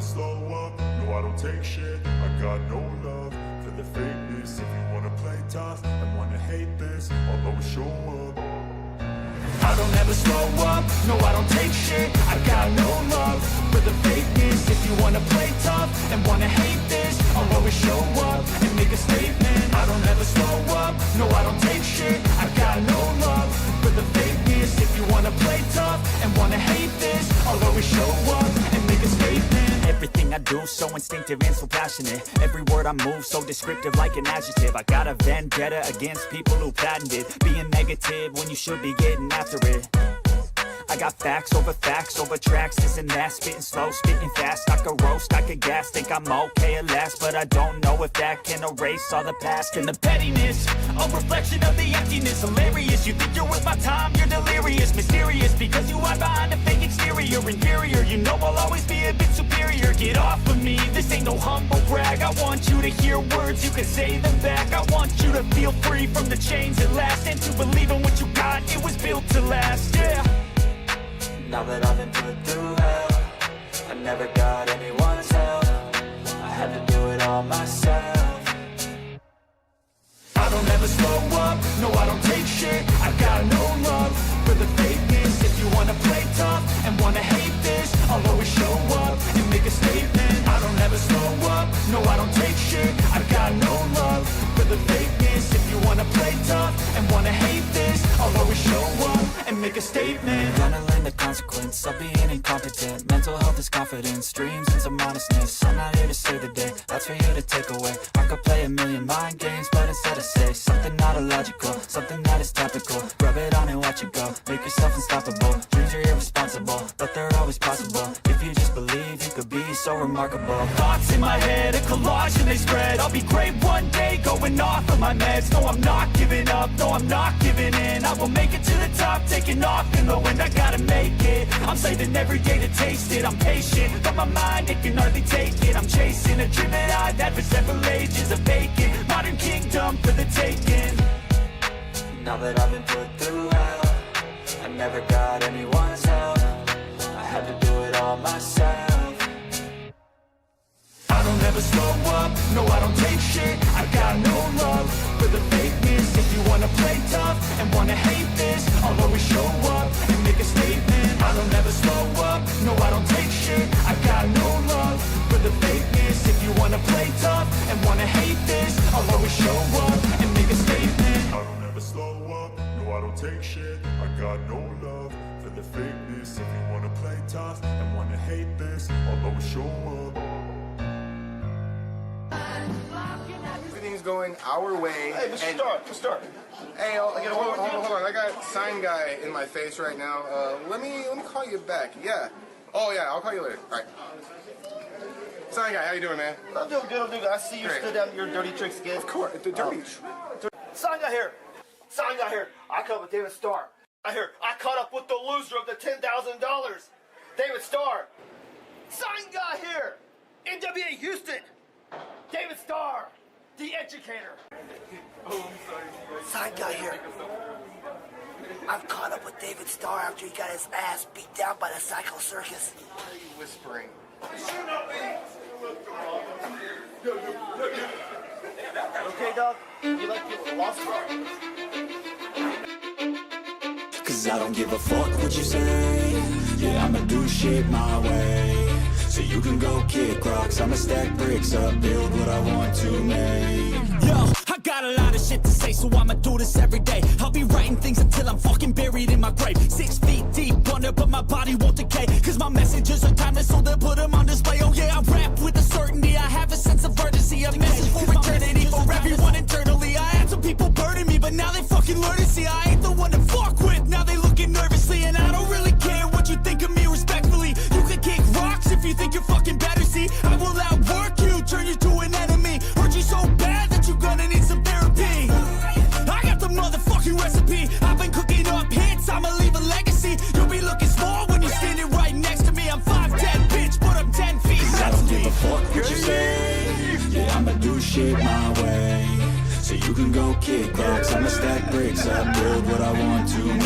never slow up, no I don't take shit. I got no love for the fakeness. If you wanna play tough and wanna hate this, I'll always show up. I don't ever slow up, no I don't take shit. I got no love for the fakeness. If you wanna play tough and wanna hate this, I'll always show up and make a statement. I don't ever slow up, no I don't take shit. I got no love for the fakeness. If you wanna play tough and wanna hate this, I'll always show up and make a statement. Everything I do so instinctive and so passionate. Every word I move so descriptive like an adjective. I got a vendetta against people who patented being negative when you should be getting after it. I got facts over tracks, this and that. Spitting slow, spitting fast. I could roast, I could gas. Think I'm okay at last, but I don't know if that can erase all the past. And the pettiness, a reflection of the emptiness. Hilarious, you think you're worth my time, you're delirious. Mysterious, because you hide behind a fake exterior. Inferior, you know I'll always be a bit superior. Get off of me, this ain't no humble brag. I want you to hear words, you can say them back. I want you to feel free from the chains at last, and to believe in what you got, it was built to last, yeah. Now that I've been put through hell, I never got anyone's help. I had to do it all myself. I don't ever slow up, no I don't take shit. I got no love for the fakeness. If you wanna play tough and wanna hate this, I'll always show up and make a statement. I don't ever slow up, no I don't take shit. I got no love for the fakeness. If you wanna play tough and wanna hate this, I'll always show up and make a statement. Gonna learn the consequence of being incompetent. Mental health is confidence, dreams and some honestness. I'm not here to save the day, that's for you to take away. I could play a million mind games, but instead I say something not illogical, something that is topical. Rub it on and watch it go, make yourself unstoppable. Dreams are irresponsible, but they're always possible. If you just believe, you could be so remarkable. Thoughts in my head, a collage and they spread. I'll be great one day, going off of my meds. No, I'm not giving up, no, I'm not giving in. I will make it to the top, taking off in the wind. I gotta make it, I'm saving every day to taste it. I'm patient, but my mind, it can hardly take it. I'm chasing a dream that I've had for several ages. A vacant, modern kingdom for the taking. Now that I've been put through hell, I never got anyone's help. I had to do it all myself. I don't ever slow up, no I don't take shit. I got no love for the fakeness. If you wanna play tough and wanna hate this, I'll always show up and make a statement. I don't ever slow up, no I don't take shit. I got no love for the fakeness. If you wanna play tough and wanna hate this, I'll always show up and make a statement. I don't ever slow up, no I don't take shit. I got no love for the fakeness. If you wanna play tough and wanna hate this, I'll always show up. Everything's going our way. Hey, Mr. Stark. Hey, hold on. I got sign guy in my face right now. Let me call you back. Yeah. Oh yeah, I'll call you later. All right. Sign guy, how you doing, man? I'm doing good. I see you Great. stood down your dirty tricks again. Of course, the dirty. Sign guy here. I caught up with David Starr. I caught up with the loser of the $10,000. David Starr. Sign guy here. NWA Houston. David Starr. The educator. Sign guy here. I've caught up with David Starr after he got his ass beat down by the Psycho Circus. Why are you whispering? Okay, dog? You like people lost? Cause I don't give a fuck what you say. Yeah, I'ma do shit my way. So you can go kick rocks, I'ma stack bricks up, build what I want to make. Yo, I got a lot of shit to say, so I'ma do this every day. I'll be writing things until I'm fucking buried in my grave. 6 feet deep under, but my body won't decay. Cause my messages are timeless, so they'll put them on display. Oh yeah, I rap with a certainty, I have a sense of urgency. A message for eternity, for everyone internally. I had some people burning me, but now they fucking learn to see I ain't the one to fuck with. Now they looking nervously, and I don't really care what you think of me respectfully. You can kick rocks if you think you're fucking better, see. I will outwork you, turn you to an enemy. Hurt you so bad that you're gonna need some therapy. I got the motherfucking recipe. I've been cooking up hits, I'ma leave a legacy. You'll be looking small when you're standing right next to me. I'm 5'10", bitch, but I'm 10 feet. Cause I don't give a fuck what you say. Yeah, I'ma do shit my way. So you can go kick rocks, I'ma stack bricks up, build what I want to make.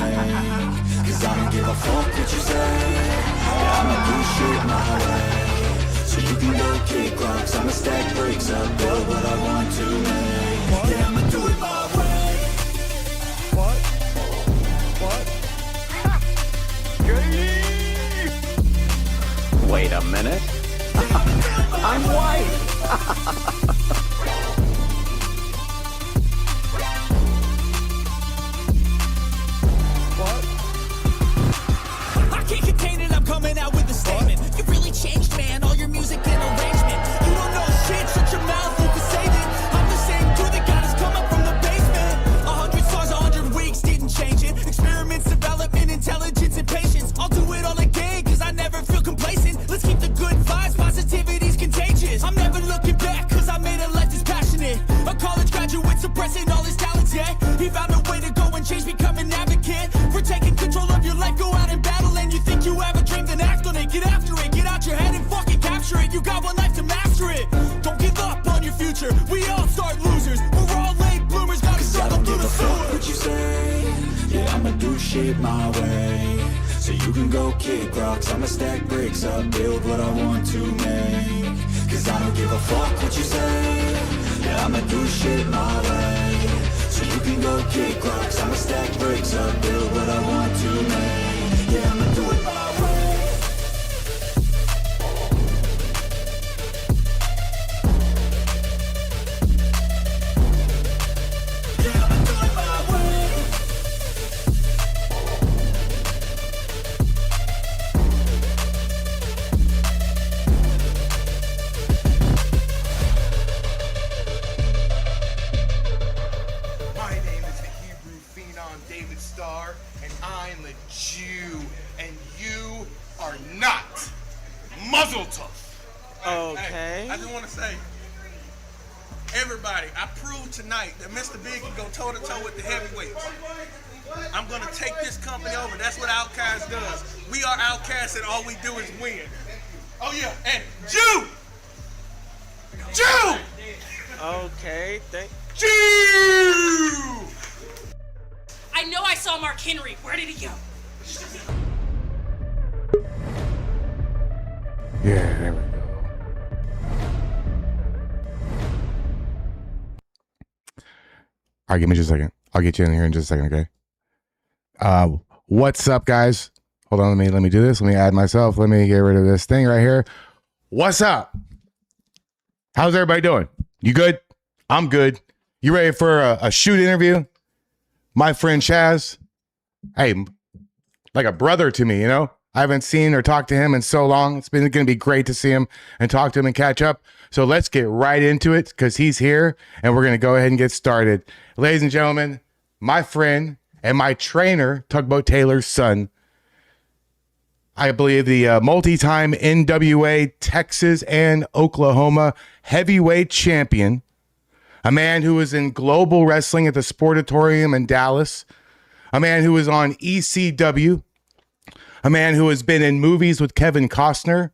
Cause I don't give a fuck what you say. Yeah, I'ma do shit my way. So you you can go kick rocks. I'ma stack bricks up, build what I want to make. Yeah, I'ma do it my way. Wait a minute. I'm white. I can't contain it, I'm coming out with a statement. You really changed, man, all your music and arrangement. You don't know shit, shut your mouth, you can save it. I'm the same dude that got us come up from the basement. 100 stars, 100 weeks, didn't change it. Experiments, development, intelligence, and patience. I'll do it all again, cause I never feel complacent. Let's keep the good vibes, positivity's contagious. I'm never looking back, cause I made a life that's passionate. A college graduate suppressing all his talents, yeah. He found a way to go and change, become an advocate. For taking control of your life, go out and battle. And you think you have a dream, then act on it. Get after it, get out your head and fucking capture it. You got one life to master it. Don't give up on your future, we all start losers. We're all late bloomers, gotta struggle through the sewer. What you say? Yeah, I'ma do shit my way. So you can go kick rocks. I'ma stack bricks up, build what I want to make. Cause I don't give a fuck what you say. Yeah, I'ma do shit my way. So you can go kick rocks. I'ma stack bricks up, build what I want to make. Yeah, I'ma do it my way. My name is the Hebrew phenom David Starr, and I'm a Jew, and you are not. Muzzle tough. Okay. Hey, I just want to say, everybody, I proved tonight that Mr. Big can go toe-to-toe with the heavyweights. I'm going to take this company over. That's what Outcast does. We are Outcasts, and all we do is win. Oh, yeah, and Jew! Jew! Okay, Jew! I know I saw Mark Henry. Where did he go? Yeah, there we go. All right, give me just a second. I'll get you in here in just a second, okay? What's up, guys? Hold on, let me do this. Let me add myself. Let me get rid of this thing right here. What's up? How's everybody doing? You good? I'm good. You ready for a shoot interview? My friend Chaz. Hey, like a brother to me, you know? I haven't seen or talked to him in so long. It's going to be great to see him and talk to him and catch up. So let's get right into it because he's here and we're going to go ahead and get started. Ladies and gentlemen, my friend and my trainer, Tugboat Taylor's son, I believe the multi-time NWA Texas and Oklahoma heavyweight champion, a man who was in global wrestling at the Sportatorium in Dallas, a man who was on ECW, a man who has been in movies with Kevin Costner,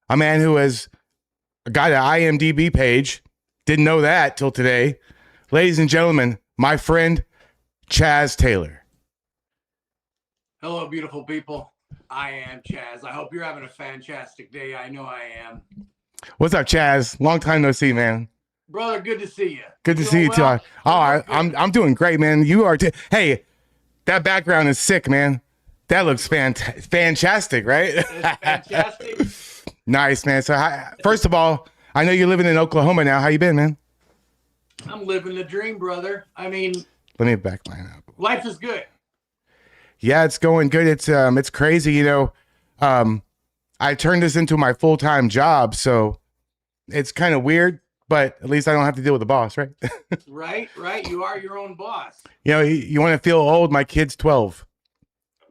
a man who has got an IMDb page. Didn't know that till today. Ladies and gentlemen, my friend, Chaz Taylor. Hello, beautiful people. I am Chaz. I hope you're having a fantastic day. I know I am. What's up, Chaz? Long time no see, man. Brother, good to see you. Good to see you, too. I'm doing great, man. You are hey, that background is sick, man. That looks fantastic, right? It's fantastic. Nice, man. So, first of all, I know you're living in Oklahoma now. How you been, man? I'm living the dream, brother. I mean, let me back mine up. Life is good. Yeah, it's going good. It's crazy, you know. I turned this into my full-time job, so it's kind of weird, but at least I don't have to deal with the boss, right? Right. You are your own boss. You know, you want to feel old? My kid's 12.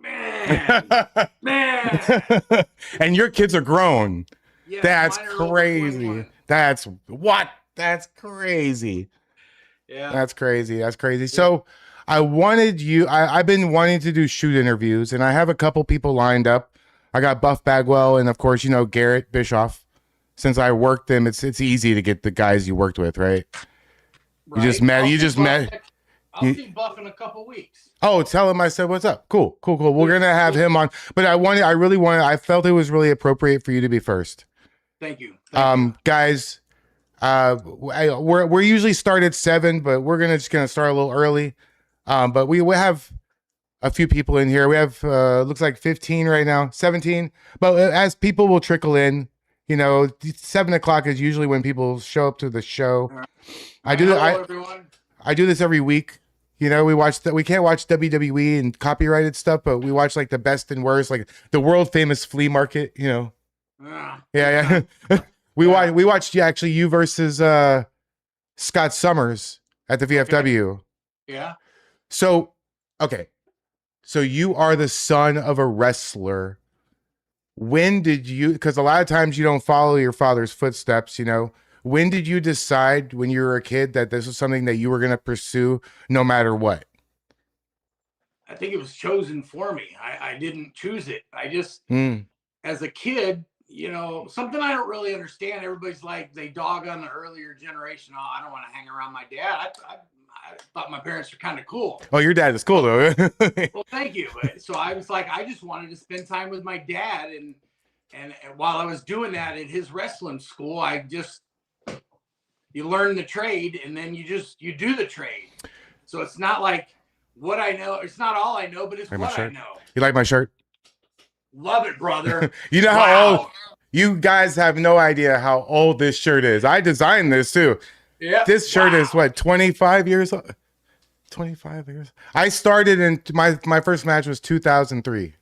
Man. And your kids are grown. Yeah, that's mine are crazy. That's crazy. Yeah. That's crazy. So I've been wanting to do shoot interviews, and I have a couple people lined up. I got Buff Bagwell and, of course, you know, Garrett Bischoff. Since I worked them, it's easy to get the guys you worked with, right? You just met. I'll see Buff in a couple weeks. Oh, tell him I said what's up. Cool. We're gonna have him on, but I felt it was really appropriate for you to be first. Thank you. Thank you. Guys, we're usually start at 7, but we're just gonna start a little early. But we have a few people in here. We have looks like 15 right now, 17. But as people will trickle in, 7 o'clock is usually when people show up to the show. All right. Hello, everyone. I do this every week. We can't watch WWE and copyrighted stuff, but we watch like the best and worst, like the world famous flea market. Yeah. we watched actually you versus Scott Summers at the VFW. Okay. Yeah. So, okay. So you are the son of a wrestler. When did you, because a lot of times you don't follow your father's footsteps, when did you decide when you were a kid that this was something that you were going to pursue no matter what? I think it was chosen for me. I didn't choose it. I just, as a kid, something I don't really understand. Everybody's like, they dog on the earlier generation. Oh, I don't want to hang around my dad. I thought my parents were kind of cool. Oh, your dad is cool though. Well, thank you. So I was like, I just wanted to spend time with my dad. And while I was doing that at his wrestling school, you learn the trade and then you do the trade. So it's not like what I know. It's not all I know, but it's what I know. You like my shirt? Love it, brother. You know how old? You guys have no idea how old this shirt is. I designed this too. Yeah. This shirt is what, 25 years old? 25 years. I started in my first match was 2003.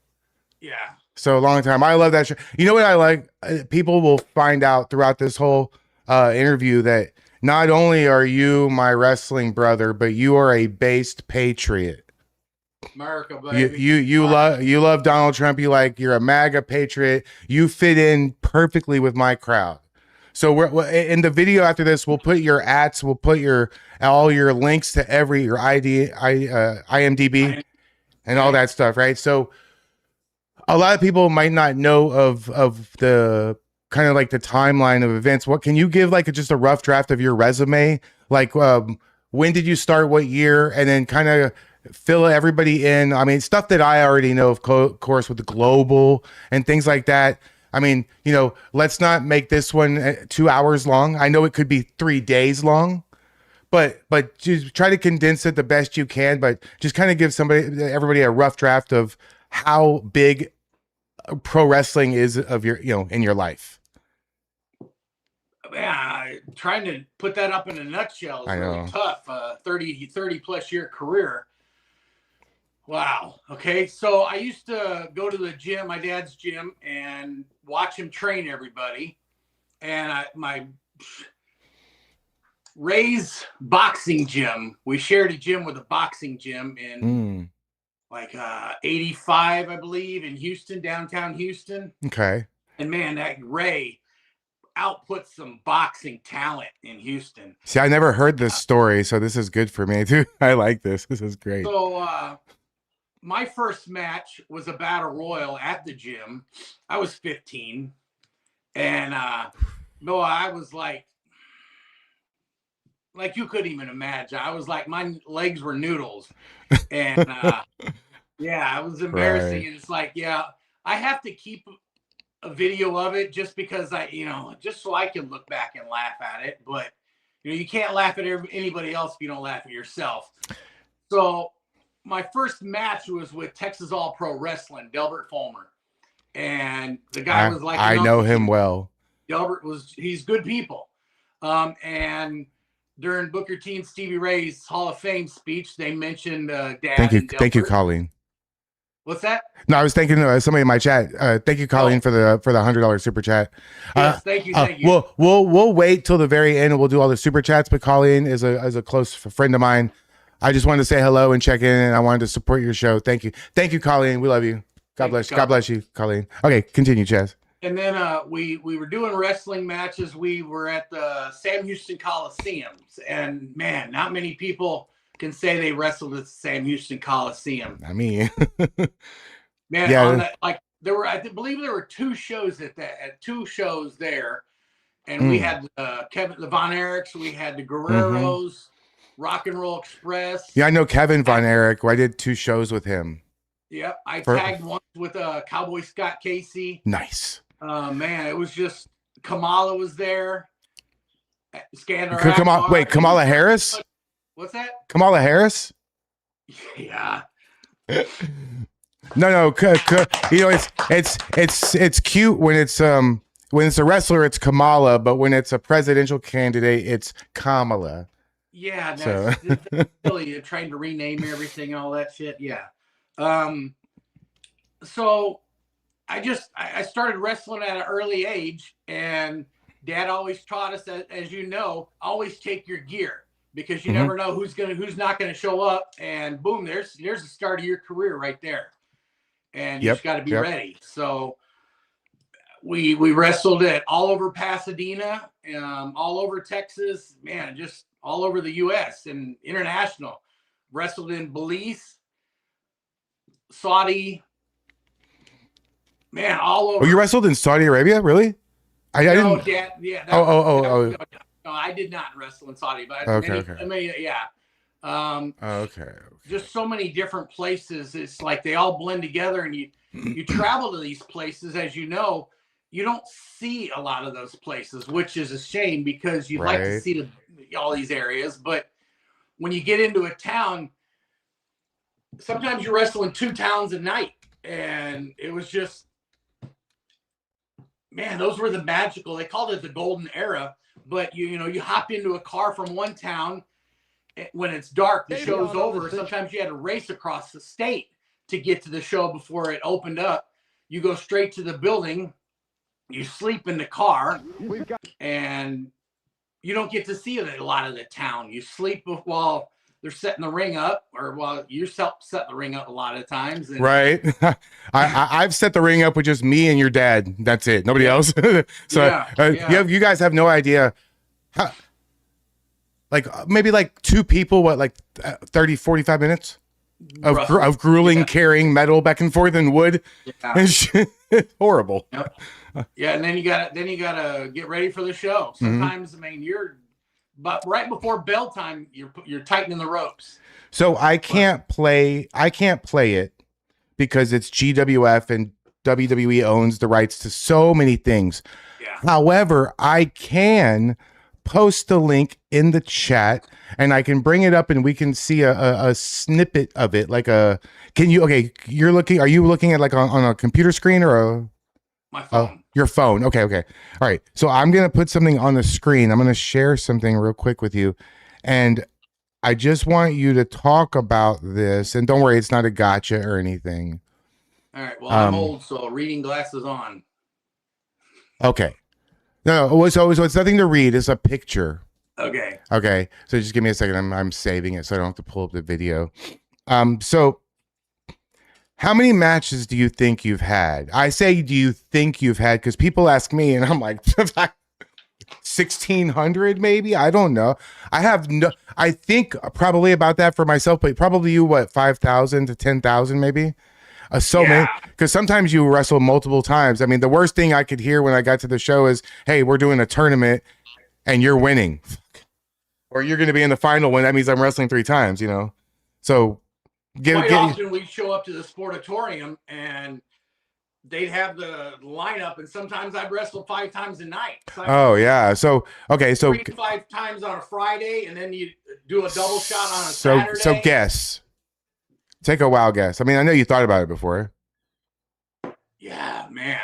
Yeah. So a long time. I love that shirt. You know what I like? People will find out throughout this whole interview that not only are you my wrestling brother, but you are a based patriot. America, baby. You love Donald Trump. You're a MAGA patriot. You fit in perfectly with my crowd. So we're in the video after this. We'll put your ats. We'll put all your links to your IMDb and all that stuff, right? So a lot of people might not know of the kind of like the timeline of events. What can you give just a rough draft of your resume? When did you start? What year? And then kind of fill everybody in. I mean, stuff that I already know, of course, with the global and things like that. I mean, let's not make this one 2 hours long. I know it could be 3 days long, but just try to condense it the best you can. But just kind of give everybody a rough draft of how big pro wrestling is of your, in your life. Yeah, trying to put that up in a nutshell is really tough. 30 plus year career. Wow. Okay. So I used to go to the gym, my dad's gym, and watch him train everybody. And my Ray's boxing gym, we shared a gym with a boxing gym in 85, I believe, in Houston, downtown Houston. Okay. And man, that Ray outputs some boxing talent in Houston. See, I never heard this story, so this is good for me too. I like this. This is great. So my first match was a battle royal at the gym. I was 15, and no, I was like you couldn't even imagine. I was like, my legs were noodles, and yeah, it was embarrassing. Right. And it's like, yeah, I have to keep a video of it just because just so I can look back and laugh at it. But you can't laugh at anybody else if you don't laugh at yourself. So my first match was with Texas All Pro Wrestling, Delbert Fulmer, and the guy was like, I know him well. Delbert he's good people. And during Booker T and Stevie Ray's Hall of Fame speech, they mentioned Dad. Thank you, Colleen. What's that? No, I was thanking somebody in my chat. Thank you, Colleen, for the $100 super chat. Yes, thank you. We'll wait till the very end and we'll do all the super chats. But Colleen is a close friend of mine. I just wanted to say hello and check in, and I wanted to support your show. Thank you, Colleen. We love you. God bless you, Colleen. Okay, continue, Chaz. And then we were doing wrestling matches. We were at the Sam Houston Coliseum, and man, not many people can say they wrestled at the Sam Houston Coliseum. I mean, man, yeah. I believe there were two shows there, and we had the Von Erichs, we had the Guerreros, Rock and Roll Express. Yeah, I know Kevin Von Erich. I did 2 shows with him. Yep, I tagged once with Cowboy Scott Casey. Nice. Man, it was just Kamala was there. Wait, Kamala Harris? What's that? Kamala Harris? Yeah. No. You know, it's cute when it's a wrestler, it's Kamala, but when it's a presidential candidate, it's Kamala. Yeah, that's silly. You're trying to rename everything and all that shit. Yeah. So I started wrestling at an early age, and Dad always taught us that, as you know, always take your gear, because you never know who's not gonna show up, and boom, there's the start of your career right there. And you just got to be ready. So we wrestled it all over Pasadena, all over Texas, man, just all over the U.S. and international. Wrestled in Belize, Saudi, man, all over. Oh, you wrestled in Saudi Arabia, really? I didn't. Dad, yeah. No, I did not wrestle in Saudi, but okay. I mean, yeah. Okay. Just so many different places. It's like they all blend together, and you travel to these places, as you know, you don't see a lot of those places, which is a shame, because you'd like to see all these areas. But when you get into a town, sometimes you wrestle in 2 towns a night, and it was just, man, those were the magical. They called it the golden era. But you hop into a car from one town when it's dark, the show's over. Sometimes you had to race across the state to get to the show before it opened up. You go straight to the building, you sleep in the car, and you don't get to see a lot of the town. You sleep while they're setting the ring up, or while you set the ring up a lot of times. And right. I've set the ring up with just me and your dad. That's it. Nobody else. So you guys have no idea how, maybe 2 people, what, 30, 45 minutes of grueling carrying metal back and forth in wood. And shit. Horrible. Yep. Yeah. And then you gotta get ready for the show. Sometimes, I mean, but right before bell time, you're tightening the ropes. So I can't play it because it's GWF and WWE owns the rights to so many things. Yeah. However, I can post the link in the chat, and I can bring it up, and we can see a snippet of it. Are you looking at on a computer screen or my phone? Your phone. Okay. All right. So I'm going to put something on the screen. I'm going to share something real quick with you. And I just want you to talk about this. And don't worry, it's not a gotcha or anything. All right. Well, I'm old, so reading glasses on. Okay. No, so it's nothing to read. It's a picture. Okay. Okay. So just give me a second. I'm saving it so I don't have to pull up the video. So how many matches do you think you've had? I say, do you think you've had? Because people ask me, and I'm like, 1,600 maybe? I don't know. I think probably about that for myself, but probably you, 5,000 to 10,000 maybe? Many, because sometimes you wrestle multiple times. I mean, the worst thing I could hear when I got to the show is, hey, we're doing a tournament and you're winning. Or you're going to be in the final when that means I'm wrestling 3 times, So quite often we show up to the Sportatorium and they'd have the lineup, and sometimes I'd wrestle 5 times a night. Oh yeah. So 3 to 5 times on a Friday, and then you do a double shot on a Saturday. So guess. Take a wild guess. I mean, I know you thought about it before. Yeah, man.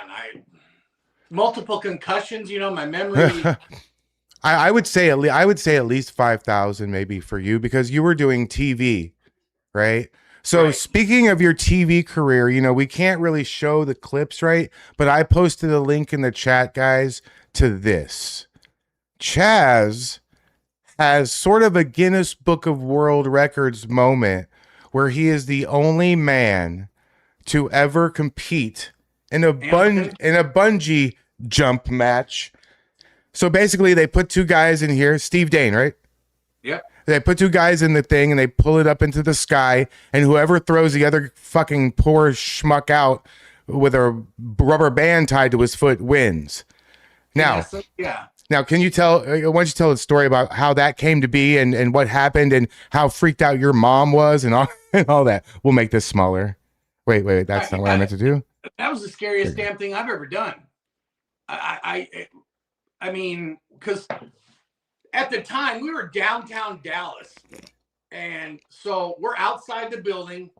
Multiple concussions. My memory. I would say at least 5,000 maybe for you, because you were doing TV, right? So speaking of your TV career, we can't really show the clips, right? But I posted a link in the chat, guys, to this. Chaz has sort of a Guinness Book of World Records moment where he is the only man to ever compete in a bungee jump match. So basically they put 2 guys in here, Steve Dane, right? Yep. They put 2 guys in the thing and they pull it up into the sky, and whoever throws the other fucking poor schmuck out with a rubber band tied to his foot wins. Now, Now, can you why don't you tell a story about how that came to be and what happened and how freaked out your mom was and all that? We'll make this smaller. Wait, that's not what I meant to do. That was the scariest damn thing I've ever done. I mean, because at the time we were downtown Dallas, and so we're outside the building.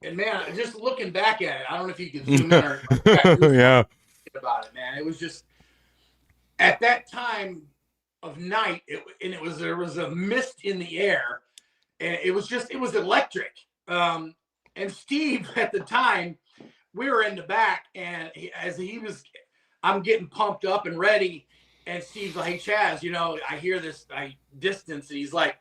And man, just looking back at it, I don't know if you can zoom in or yeah, about it, man. It was just at that time of night, there was a mist in the air, and it was electric. And Steve at the time, we were in the back, and I'm getting pumped up and ready, and Steve's like, "Hey Chaz, I hear this distance," and he's like,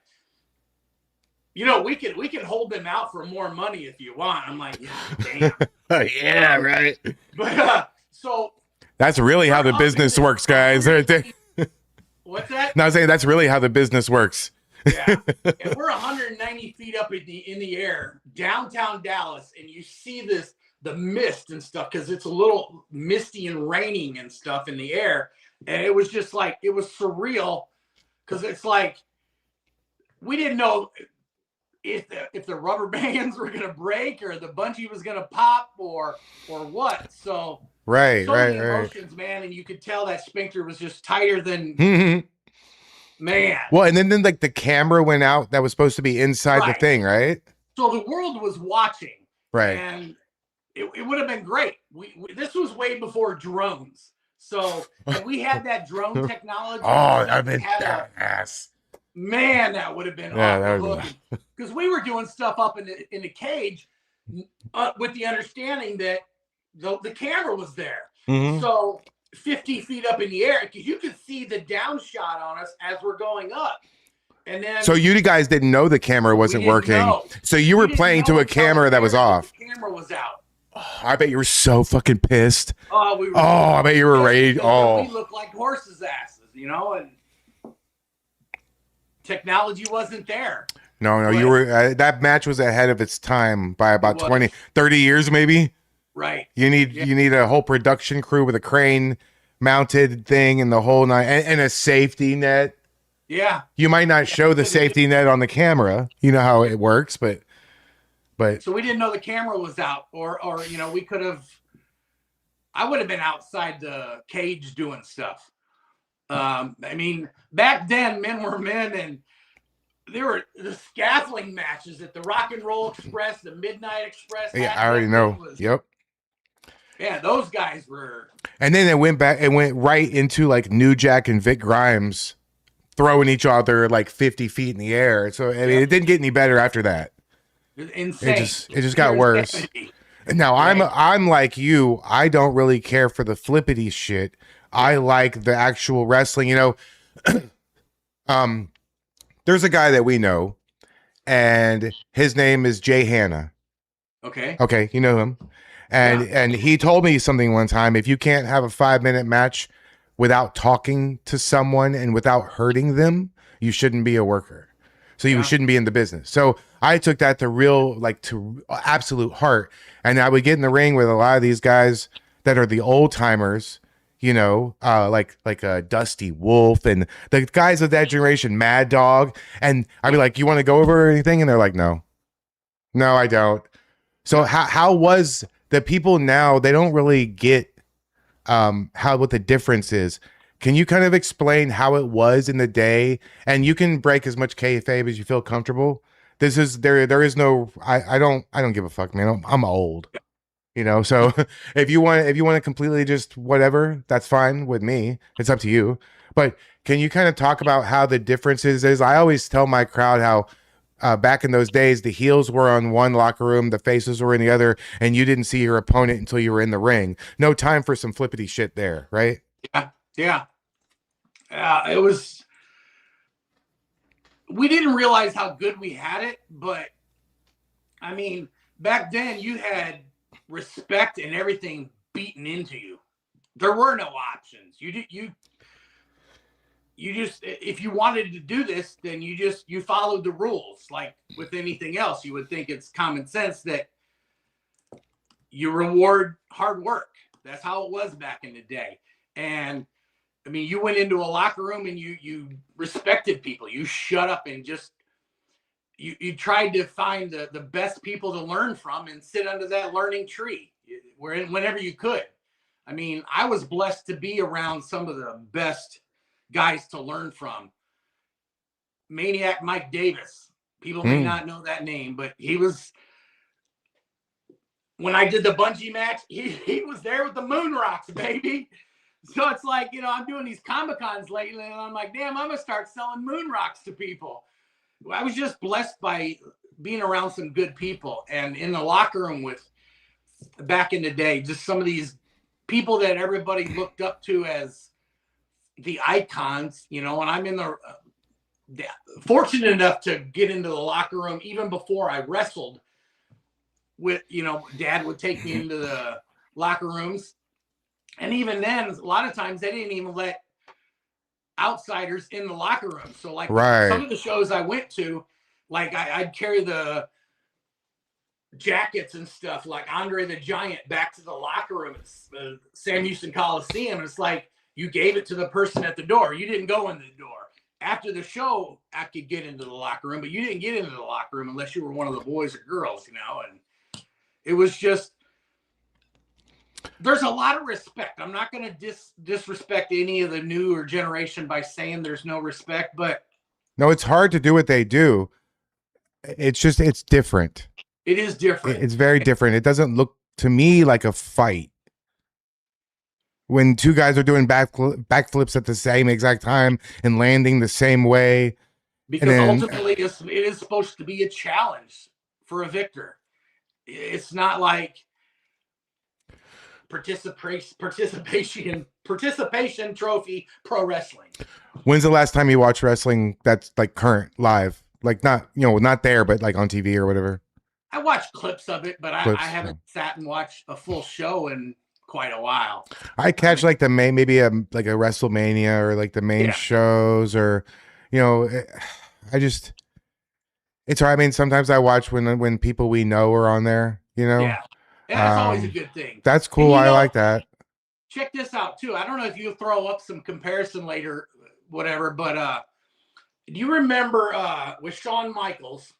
we can hold them out for more money if you want. I'm like, yeah, damn. yeah, right. But so that's really how the business works, guys. What's that? No, I'm saying that's really how the business works. Yeah, and we're 190 feet up in the air, downtown Dallas, and you see the mist and stuff because it's a little misty and raining and stuff in the air, and it was just like it was surreal because it's like we didn't know if the rubber bands were gonna break or the bungee was gonna pop or what. So many emotions, man, and you could tell that sphincter was just tighter than man. Well, and then like the camera went out that was supposed to be inside the thing, right? So the world was watching, right? And it would have been great. This was way before drones, so if we had that drone technology. Oh, that'd been badass. Man, that would have been awesome because we were doing stuff up in the cage with the understanding that the camera was there. Mm-hmm. So 50 feet up in the air, because you could see the down shot on us as we're going up. And then so you guys didn't know the camera wasn't working. Know. So you were playing to a camera that was off. The camera was out. Oh, I bet you were so fucking pissed. Oh, we were. Oh, I bet you were ready. Oh, we looked like horses' asses, and technology wasn't there. No, you were. That match was ahead of its time by about 20, 30 years, maybe. Right. You need a whole production crew with a crane mounted thing and the whole nine and a safety net. Yeah. You might not show the safety net on the camera. You know how it works, but so we didn't know the camera was out, or we could have. I would have been outside the cage doing stuff. I mean, back then, men were men, and there were the scaffolding matches at the Rock and Roll Express, the Midnight Express. Yeah, I already know. Yep. Yeah, those guys were. And then it went right into like New Jack and Vic Grimes throwing each other like 50 feet in the air. So I mean, it didn't get any better after that. Insane. It just got worse. Now I'm like you. I don't really care for the flippity shit. I like the actual wrestling. There's a guy that we know, and his name is Jay Hanna. Okay, you know him. And he told me something one time. If you can't have a 5-minute match without talking to someone and without hurting them, you shouldn't be a worker. So you shouldn't be in the business. So I took that to absolute heart. And I would get in the ring with a lot of these guys that are the old timers, like Dusty Wolf and the guys of that generation, Mad Dog. And I'd be like, you want to go over anything? And they're like, no, I don't. So how was the people now? They don't really get what the difference is. Can you kind of explain how it was in the day? And you can break as much kayfabe as you feel comfortable. There is no. I don't give a fuck, man. I'm old. So if you want to completely just whatever, that's fine with me. It's up to you. But can you kind of talk about how the differences is? I always tell my crowd how back in those days, the heels were on one locker room, the faces were in the other, and you didn't see your opponent until you were in the ring. No time for some flippity shit there, right? Yeah. It was. We didn't realize how good we had it, but I mean, back then you had respect and everything beaten into you. There were no options. You just, if you wanted to do this, then you followed the rules. Like with anything else, you would think it's common sense that you reward hard work. That's how it was back in the day. And I mean, you went into a locker room and you respected people. You shut up and just you tried to find the best people to learn from and sit under that learning tree whenever you could. I mean, I was blessed to be around some of the best guys to learn from. Maniac Mike Davis. People may not know that name, but he was, when I did the bungee match, he was there with the moon rocks, baby. So it's like, you know, I'm doing these Comic-Cons lately, and I'm like, damn, I'm going to start selling moon rocks to people. I was just blessed by being around some good people. And in the locker room with, back in the day, just some of these people that everybody looked up to as the icons, you know, and I'm in the fortunate enough to get into the locker room even before I wrestled with, you know, Dad would take me into the locker rooms. And even then, a lot of times they didn't even let outsiders in the locker room. So like some of the shows I went to, like I'd carry the jackets and stuff like Andre the Giant back to the locker room at the Sam Houston Coliseum. And it's like, you gave it to the person at the door. You didn't go in the door. After the show, I could get into the locker room, but you didn't get into the locker room unless you were one of the boys or girls, you know? And it was just, there's a lot of respect. I'm not going to disrespect any of the newer generation by saying there's no respect, but no, it's hard to do what they do. It's just, it's different. It is different. It's very different. It doesn't look to me like a fight. When two guys are doing backflips at the same exact time and landing the same way. Because ultimately it is supposed to be a challenge for a victor. It's not like participation trophy pro wrestling. When's the last time you watched wrestling that's like current live? Like not, you know, not there, but like on TV or whatever. I watched clips of it, but I haven't sat and watched a full show in quite a while. I catch like the main, maybe like a WrestleMania or like the main shows, or, you know, it's hard. I mean, sometimes I watch when people we know are on there, you know? Yeah. That's always a good thing. That's cool. I like that. Check this out too. I don't know if you'll throw up some comparison later, whatever, but do you remember with Shawn Michaels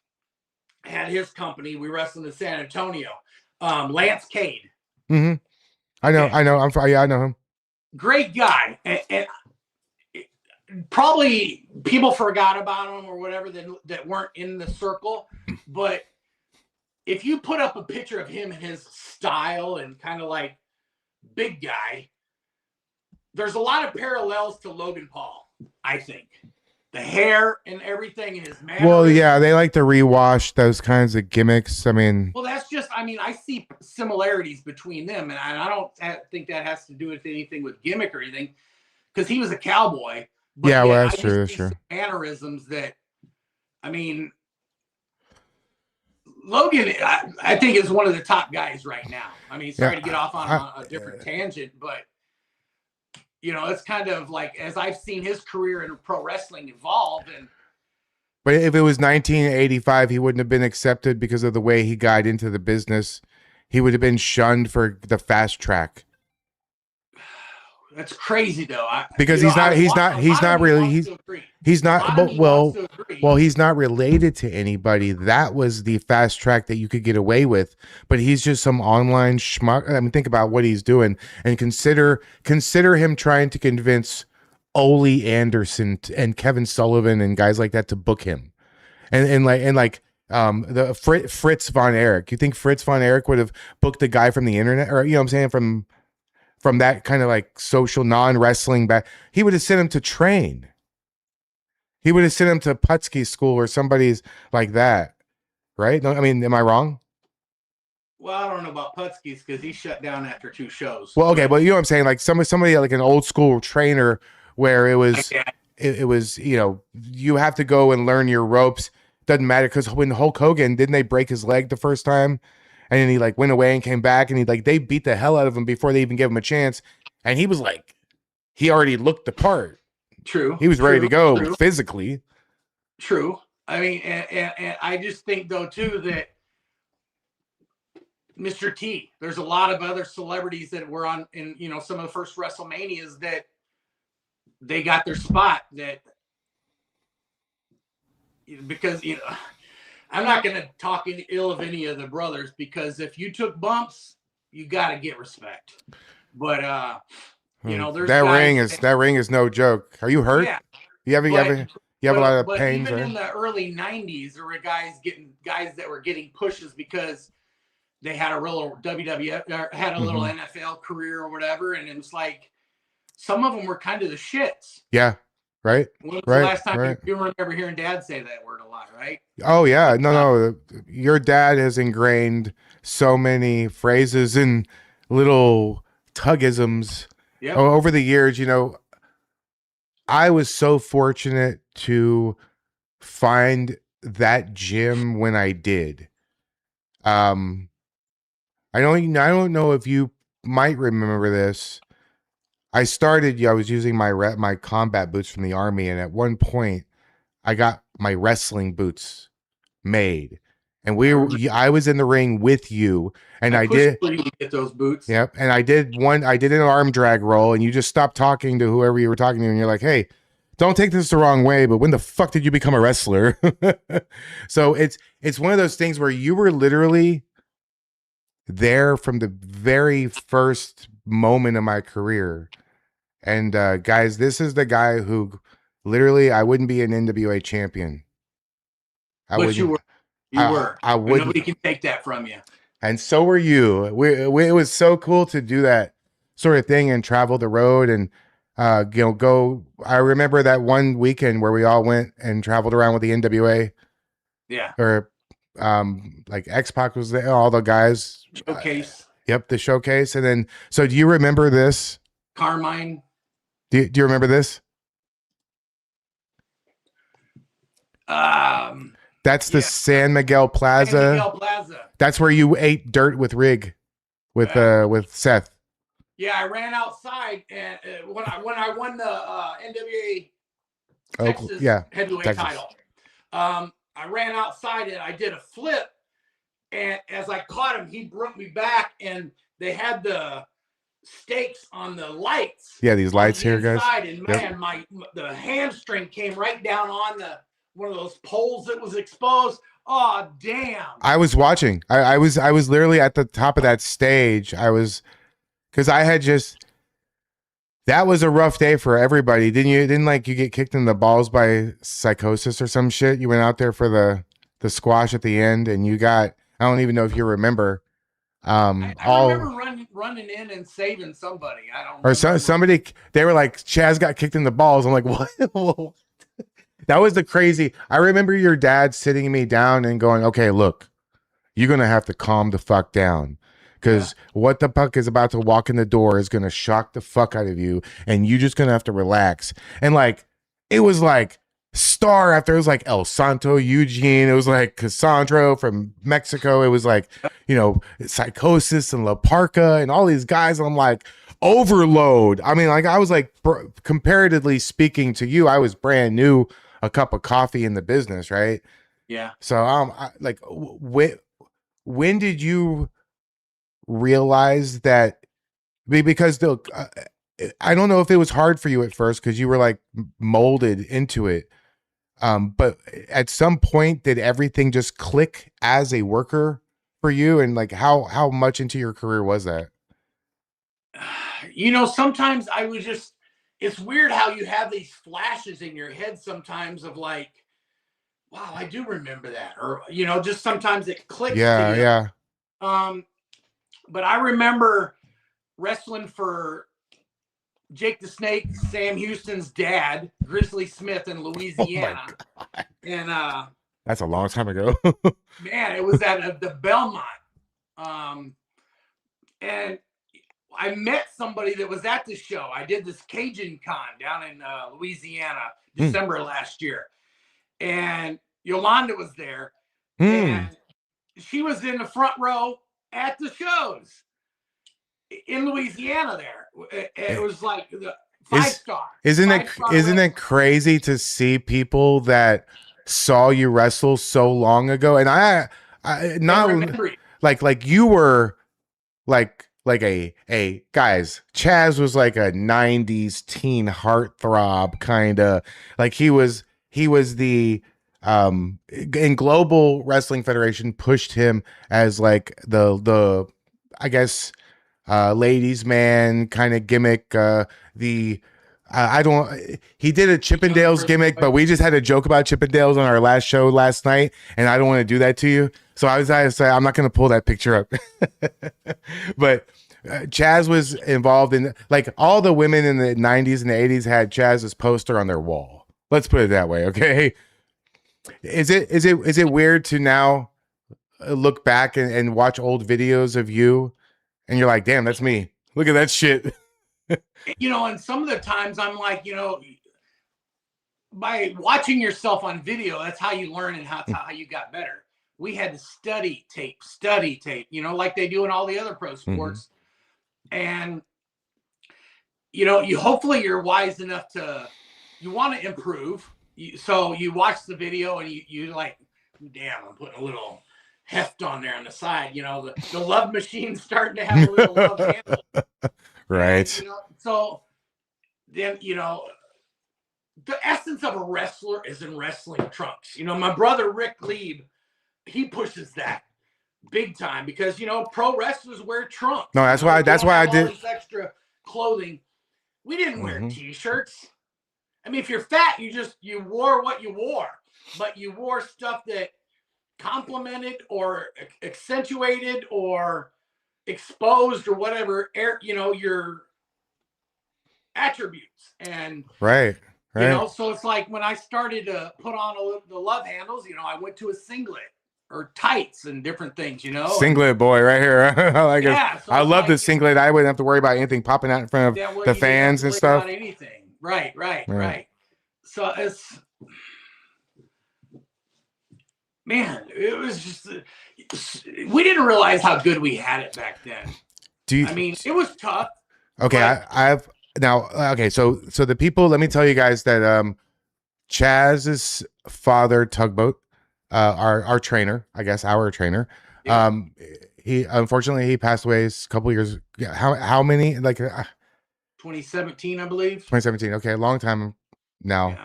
had his company, we wrestled in San Antonio, Lance Cade. Mm-hmm. I know. I know him. Great guy. And probably people forgot about him or whatever that weren't in the circle. But if you put up a picture of him and his style and kind of like big guy, there's a lot of parallels to Logan Paul, I think. The hair and everything and his mannerisms. Well, yeah, they like to rewash those kinds of gimmicks. I mean, well, that's just, I mean, I see similarities between them, and I don't think that has to do with anything with gimmick or anything, because he was a cowboy. But yeah, well, that's true. That's true. Mannerisms that, I mean, Logan, I think is one of the top guys right now. I mean, sorry to get off on a different tangent, but you know, it's kind of like, as I've seen his career in pro wrestling evolve. But if it was 1985, he wouldn't have been accepted because of the way he got into the business. He would have been shunned for the fast track. That's crazy though. Because he's not related to anybody. That was the fast track that you could get away with, but he's just some online schmuck. I mean, think about what he's doing, and consider him trying to convince Ole Anderson and Kevin Sullivan and guys like that to book him, and the Fritz von Erich. You think Fritz von Erich would have booked the guy from the internet, or, you know what I'm saying, from that kind of like social non-wrestling back? He would have sent him to train. He would have sent him to Putski school or somebody's like that, right? No, I mean, am I wrong? Well, I don't know about Putski's because he shut down after 2 shows. Well, okay, but you know what I'm saying? Like somebody like an old school trainer where it was, you know, you have to go and learn your ropes. Doesn't matter, because when Hulk Hogan, didn't they break his leg the first time? And then he like went away and came back, and they beat the hell out of him before they even gave him a chance. And he was like, he already looked the part. True. He was ready to go physically. True. I mean, and I just think though too that Mr. T, there's a lot of other celebrities that were on in, you know, some of the first WrestleManias that they got their spot, that because, you know, I'm not going to talk ill of any of the brothers, because if you took bumps, you got to get respect. But You know, there's that guys ring is no joke. Are you hurt? Yeah. You have a lot of pains, even right? in the early 90s, there were guys that were getting pushes because they had a real WWF or had a little NFL career or whatever, and it was like some of them were kind of the shits. Yeah. Right. When was the last time you remember hearing Dad say that word a lot, right? Oh yeah, no. Your dad has ingrained so many phrases and little tugisms over the years. You know, I was so fortunate to find that gym when I did. I don't know if you might remember this. I was using my combat boots from the army, and at one point I got my wrestling boots made, and I was in the ring with you, and I did for you to get those boots. Yep, and I did an arm drag roll, and you just stopped talking to whoever you were talking to, and you're like, "Hey, don't take this the wrong way, but when the fuck did you become a wrestler?" So it's one of those things where you were literally there from the very first moment of my career. And guys, this is the guy who literally I wouldn't be an NWA champion. But you were. I wouldn't. Nobody can take that from you. And so were you. It was so cool to do that sort of thing and travel the road and go. I remember that one weekend where we all went and traveled around with the NWA. Yeah. Or like X-Pac was there, all the guys. Showcase. Yep, the showcase. And then, so do you remember this? Carmine. Do you remember this? That's the San Miguel Plaza. San Miguel Plaza. That's where you ate dirt with Rig, with Seth. Yeah, I ran outside and when I won the NWA Texas heavyweight title, I ran outside and I did a flip, and as I caught him, he brought me back, and they had the stakes on the lights. Yeah, these lights here, guys. And man, the hamstring came right down on one of those poles that was exposed. Oh damn! I was watching. I was literally at the top of that stage. Because I had that was a rough day for everybody. Didn't you get kicked in the balls by Psychosis or some shit? You went out there for the squash at the end, and you got, I don't even know if you remember. I remember running in and saving somebody. I don't. Or somebody, they were like, Chaz got kicked in the balls. I'm like, what? That was the crazy. I remember your dad sitting me down and going, okay, look, you're going to have to calm the fuck down. Because what the fuck is about to walk in the door is going to shock the fuck out of you. And you just going to have to relax. And like, it was like star after, it was like El Santo, Eugene. It was like Cassandro from Mexico. It was like, Psychosis and La Parca and all these guys. And I'm like, overload. I mean, like, I was like, comparatively speaking to you, I was brand new, a cup of coffee in the business, right? Yeah. So when did you realize that? Because I don't know if it was hard for you at first because you were like molded into it, but at some point did everything just click as a worker for you? And like how much into your career was that? Sometimes I was just, it's weird how you have these flashes in your head sometimes of like, wow, I do remember that. Or, just sometimes it clicks. Yeah, to you. yeah. But I remember wrestling for Jake the Snake, Sam Houston's dad, Grizzly Smith in Louisiana. Oh my God. And that's a long time ago. man, it was at the Belmont. And I met somebody that was at the show. I did this Cajun Con down in Louisiana, December last year. And Yolanda was there. And she was in the front row at the shows in Louisiana there. It was like the 5-star. Isn't it crazy to see people that saw you wrestle so long ago? And I not like you were like a guys, Chaz was like a 90s teen heartthrob kind of, like he was the in Global Wrestling Federation pushed him as like the I guess ladies man kind of gimmick. I don't. He did a Chippendales gimmick, but we just had a joke about Chippendales on our last show last night, and I don't want to do that to you. So I say I'm not going to pull that picture up. But Chaz was involved in, like, all the women in the 90s and the 80s had Chaz's poster on their wall. Let's put it that way, okay? Is it weird to now look back and watch old videos of you, and you're like, damn, that's me. Look at that shit. And some of the times I'm like, by watching yourself on video, that's how you learn and that's how you got better. We had to study tape, like they do in all the other pro sports. And, you hopefully you're wise enough you want to improve. So you watch the video and you like, damn, I'm putting a little heft on there on the side. The love machine's starting to have a little love handle. Right. And, so then, the essence of a wrestler is in wrestling trunks. My brother Rick Lieb, he pushes that big time because pro wrestlers wear trunks. No, that's why I did all this extra clothing. We didn't wear t-shirts. I mean, if you're fat, you wore what you wore, but you wore stuff that complemented or accentuated or exposed or whatever, your attributes. And right. So it's like when I started to put on the love handles, I went to a singlet or tights and different things, Singlet boy right here. So I love the singlet. I wouldn't have to worry about anything popping out in front of the fans and stuff. Anything. Right. So it's, man, it was just, we didn't realize how good we had it back then. It was tough. Okay, I've now. Okay, so the people. Let me tell you guys that Chaz's father, Tugboat, our trainer, I guess our trainer. Yeah. He unfortunately he passed away a couple years. Yeah, how many? Like 2017, I believe. 2017. Okay, a long time now.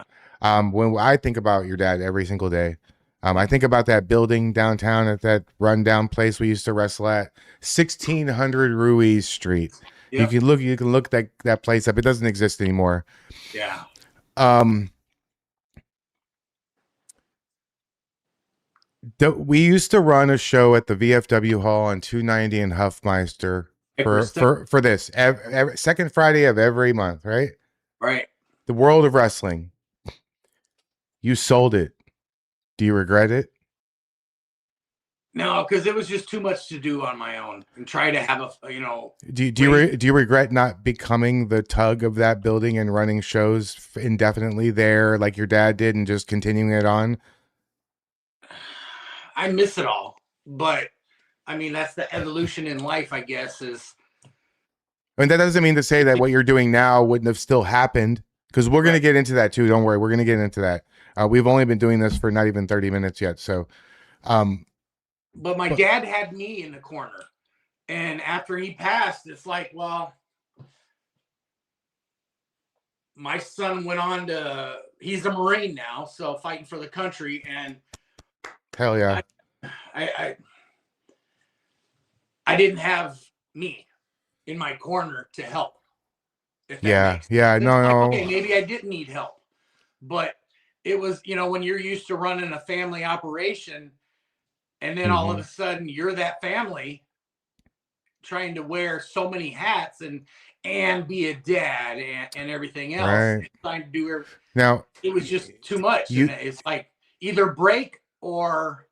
Yeah. When I think about your dad every single day, I think about that building downtown at that rundown place we used to wrestle at, 1600 Ruiz Street. Yep. You can look that place up. It doesn't exist anymore. Yeah. We used to run a show at the VFW Hall on 290 and Huffmeister for this every second Friday of every month, right? Right. The World of Wrestling. You sold it. Do you regret it? No, because it was just too much to do on my own and try to have Do you regret not becoming the tug of that building and running shows indefinitely there like your dad did and just continuing it on? I miss it all, but that's the evolution in life, I guess. That doesn't mean to say that what you're doing now wouldn't have still happened, because we're going to get into that too. Don't worry, we're going to get into that. We've only been doing this for not even 30 minutes yet, so. But my dad had me in the corner, and after he passed, it's like, well, my son went on he's a Marine now, so fighting for the country, and hell yeah. I didn't have me in my corner to help. Yeah. No. Okay, maybe I didn't need help, but it was, when you're used to running a family operation, and then all of a sudden you're that family trying to wear so many hats and be a dad and everything else. Right. Trying to do now. It was just too much. It's like either break or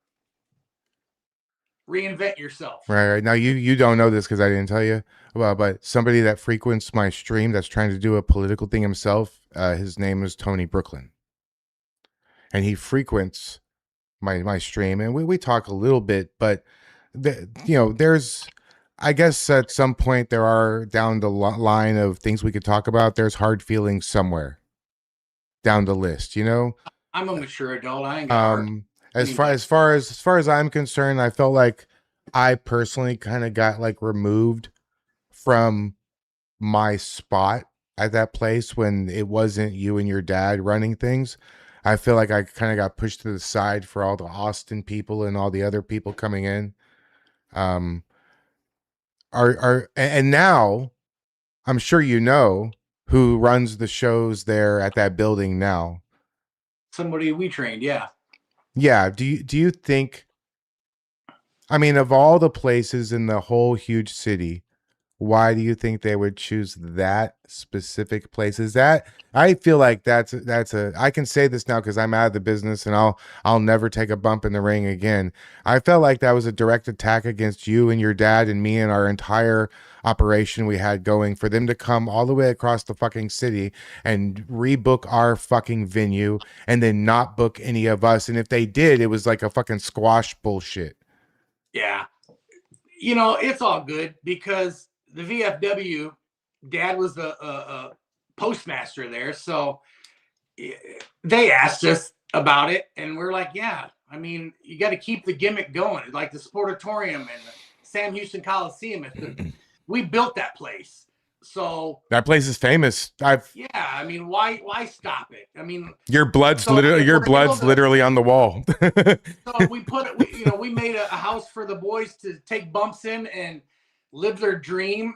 reinvent yourself. Right. Now you don't know this because I didn't tell you. Well, but somebody that frequents my stream that's trying to do a political thing himself, his name is Tony Brooklyn. And he frequents my stream, and we talk a little bit, but there's, I guess at some point there are down the line of things we could talk about. There's hard feelings somewhere down the list, I'm a mature adult. I ain't got as far as I'm concerned, I felt like I personally kind of got like removed from my spot at that place when it wasn't you and your dad running things. I feel like I kind of got pushed to the side for all the Austin people and all the other people coming in. and now I'm sure you know who runs the shows there at that building now. Somebody we trained, yeah. Yeah. Do you think, I mean, of all the places in the whole huge city, why do you think they would choose that specific place? Is that, I feel like that's a, I can say this now because I'm out of the business and I'll never take a bump in the ring again. I felt like that was a direct attack against you and your dad and me and our entire operation we had going, for them to come all the way across the fucking city and rebook our fucking venue and then not book any of us. And if they did, it was like a fucking squash bullshit. Yeah. You know, it's all good because the VFW, Dad was a postmaster there, so they asked us about it, and we're like, yeah. I mean, you got to keep the gimmick going, like the Sportatorium and the Sam Houston Coliseum. We built that place, so That place is famous. yeah. I mean, why stop it? I mean, Your blood's so literally if we're able to- literally on the wall. So we made a house for the boys to take bumps in and live their dream.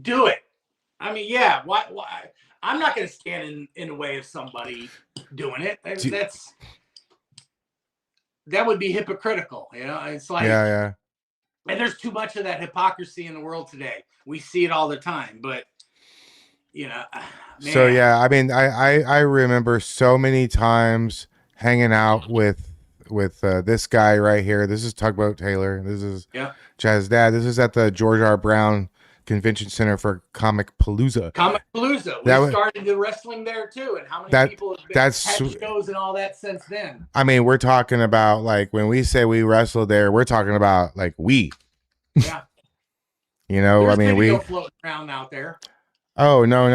Do it. I mean, yeah. Why? I'm not going to stand in the way of somebody doing it. That would be hypocritical. You know, it's like, yeah. And there's too much of that hypocrisy in the world today. We see it all the time, but you know. Man. So yeah, I mean, I remember so many times hanging out with this guy right here. This is Tugboat Taylor. This is Chaz's dad. This is at the George R. Brown Convention Center for Comic Palooza. Comic Palooza. We started the wrestling there too, and how many people have had shows and all that since then. I mean, we're talking about, like, when we say we wrestled there, we're talking about like we. Yeah. You know, There's I mean, video floating around out there. Oh no!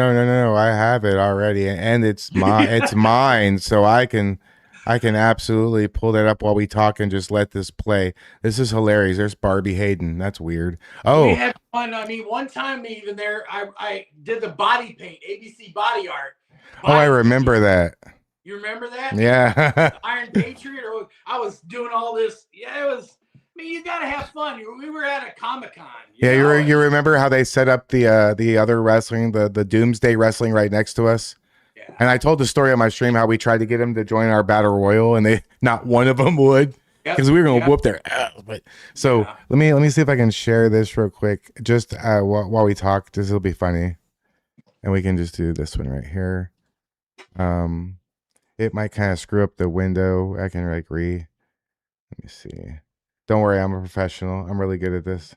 I have it already, and it's it's mine, so I can absolutely pull that up while we talk and just let this play. This is hilarious. There's Barbie Hayden. That's weird. Oh, we had fun. I mean, one time even there, I did the body paint, ABC body art. I remember that. You remember that? Yeah. Iron Patriot. Or I was doing all this. Yeah, it was. I mean, you gotta have fun. We were at a Comic-Con. You remember how they set up the other wrestling, the Doomsday Wrestling right next to us? Yeah. And I told the story on my stream how we tried to get them to join our battle royal, and not one of them would, because we were gonna whoop their ass. But so let me see if I can share this real quick, just while we talk. This will be funny, and we can just do this one right here. It might kind of screw up the window. I can Let me see. Don't worry, I'm a professional. I'm really good at this.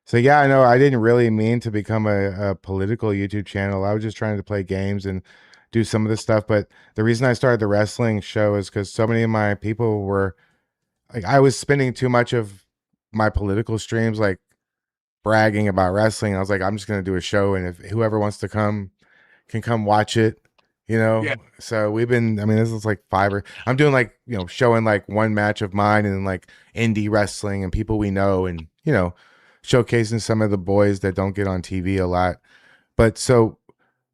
So yeah, I know I didn't really mean to become a political YouTube channel. I was just trying to play games and do some of this stuff. But the reason I started the wrestling show is because so many of my people were like, I was spending too much of my political streams like bragging about wrestling. I was like, I'm just gonna do a show, and if whoever wants to come can come watch it. You know, so we've been, I mean, this is like I'm doing like, you know, showing like one match of mine and like indie wrestling and people we know, and, you know, showcasing some of the boys that don't get on TV a lot. But so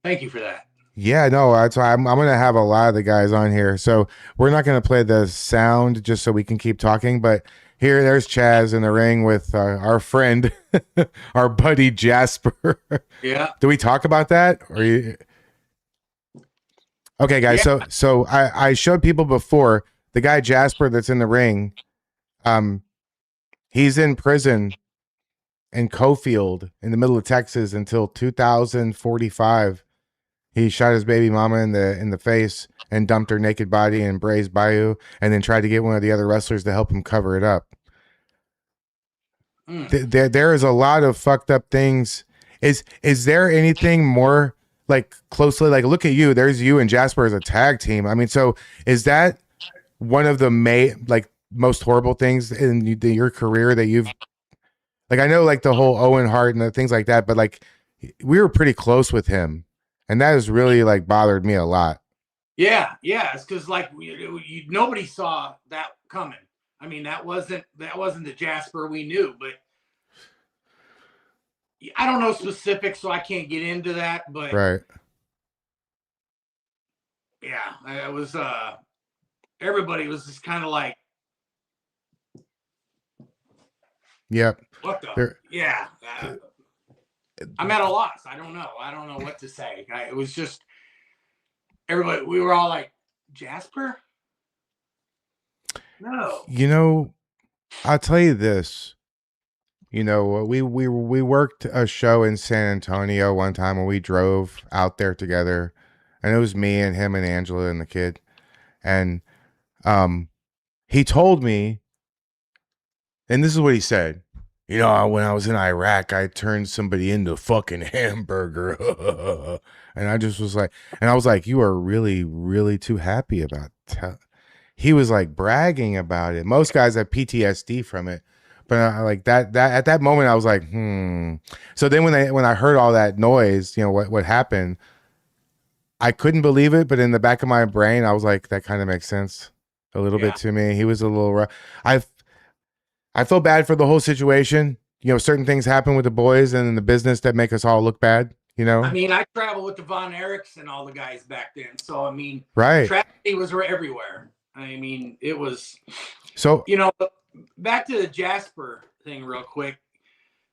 thank you for that. Yeah, no, that's why I'm going to have a lot of the guys on here. So we're not going to play the sound just so we can keep talking. But there's Chaz in the ring with our friend, our buddy Jasper. Yeah. Do we talk about that? Or you? Okay, guys. Yeah. So I showed people before the guy Jasper that's in the ring. He's in prison in Cofield in the middle of Texas until 2045. He shot his baby mama in the face and dumped her naked body in Bray's Bayou, and then tried to get one of the other wrestlers to help him cover it up. There is a lot of fucked up things. Is there anything more? Like closely, like look at you. There's you and Jasper as a tag team. I mean, so is that one of the most horrible things in your career that you've, like, I know like the whole Owen Hart and the things like that, but like we were pretty close with him, and that has really like bothered me a lot. Yeah, it's because like nobody saw that coming. I mean, that wasn't the Jasper we knew, but I don't know specifics, so I can't get into that. But right, yeah, it was. Everybody was just kind of like, Yep. What the? There, Yeah. I'm at a loss. I don't know. I don't know what to say. It was just everybody. We were all like, Jasper? No. you know, I'll tell you this. You know, we worked a show in San Antonio one time when we drove out there together, and it was me and him and Angela and the kid, and he told me, and this is what he said. You know, when I was in Iraq, I turned somebody into a fucking hamburger, and I just was like, and I was like, you are really, really too happy about. He was like bragging about it. Most guys have PTSD from it. But like that at that moment, I was like, So then when I heard all that noise, you know, what happened, I couldn't believe it. But in the back of my brain, I was like, that kind of makes sense a little bit to me. He was a little rough. I feel bad for the whole situation. You know, certain things happen with the boys and in the business that make us all look bad, you know? I mean, I traveled with the Von Erichs and all the guys back then. So, I mean, right. Tragedy was everywhere. I mean, it was, so, you know, back to the Jasper thing real quick,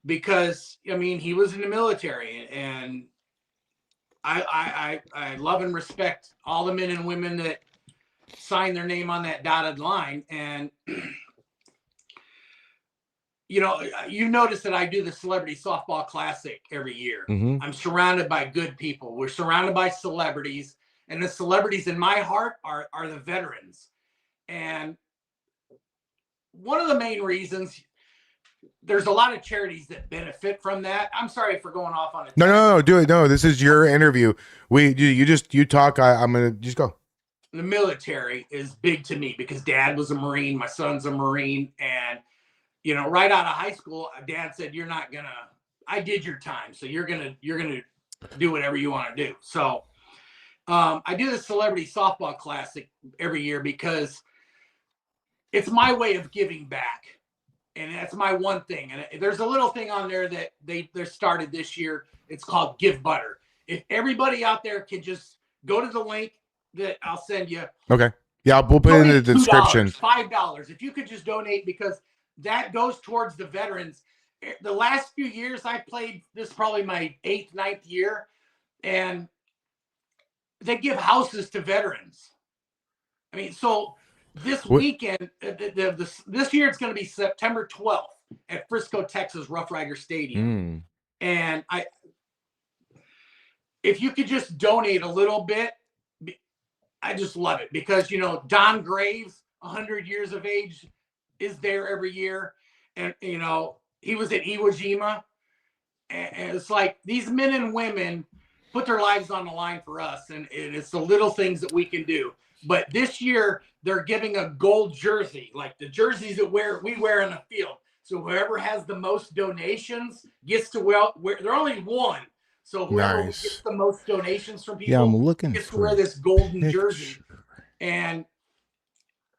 because I mean, he was in the military, and I love and respect all the men and women that signed their name on that dotted line. And you know, you notice that I do the Celebrity Softball Classic every year. Mm-hmm. I'm surrounded by good people. We're surrounded by celebrities, and the celebrities in my heart are the veterans. And one of the main reasons, there's a lot of charities that benefit from that. I'm sorry for going off on it. No, do it. No, this is your interview. You talk. I'm gonna just go. The military is big to me because Dad was a Marine. My son's a Marine, and you know, right out of high school, Dad said, "You're not gonna. I did your time, so you're gonna do whatever you want to do." So, I do the Celebrity Softball Classic every year because it's my way of giving back. And that's my one thing. And there's a little thing on there that they started this year. It's called Give Butter. If everybody out there can just go to the link that I'll send you. Okay. Yeah, we'll put it in the description. $5. If you could just donate, because that goes towards the veterans. The last few years I played, this is probably my 8th, 9th year, and they give houses to veterans. I mean, so this weekend, this year it's going to be September 12th at Frisco, Texas, Rough Rider Stadium. And if you could just donate a little bit, I just love it, because, you know, Don Graves, 100 years of age, is there every year. And, you know, he was at Iwo Jima. And it's like these men and women put their lives on the line for us. And it's the little things that we can do. But this year, they're giving a gold jersey, like the jerseys that we wear in the field. So whoever has the most donations gets to wear. They're only one, so whoever gets the most donations from people, I'm looking gets to wear this golden jersey. And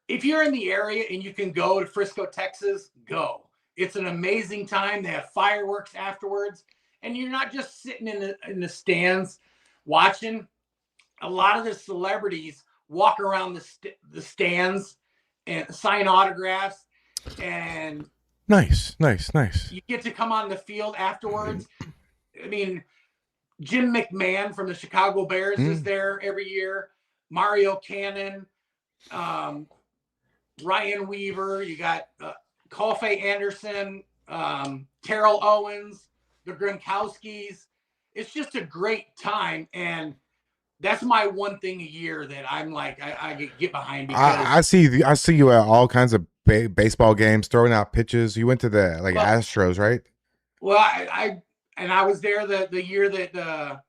if you're in the area and you can go to Frisco, Texas, go. It's an amazing time. They have fireworks afterwards, and you're not just sitting in the stands watching. A lot of the celebrities walk around the stands and sign autographs, and nice. You get to come on the field afterwards. I mean, Jim McMahon from the Chicago Bears is there every year. Mario Cannon, Ryan Weaver. You got Kofi Anderson, Terrell Owens, the Gronkowskis. It's just a great time, and that's my one thing a year that I'm like, I get behind. Because I see you at all kinds of baseball games, throwing out pitches. You went to the Astros, right? Well, I was there the year that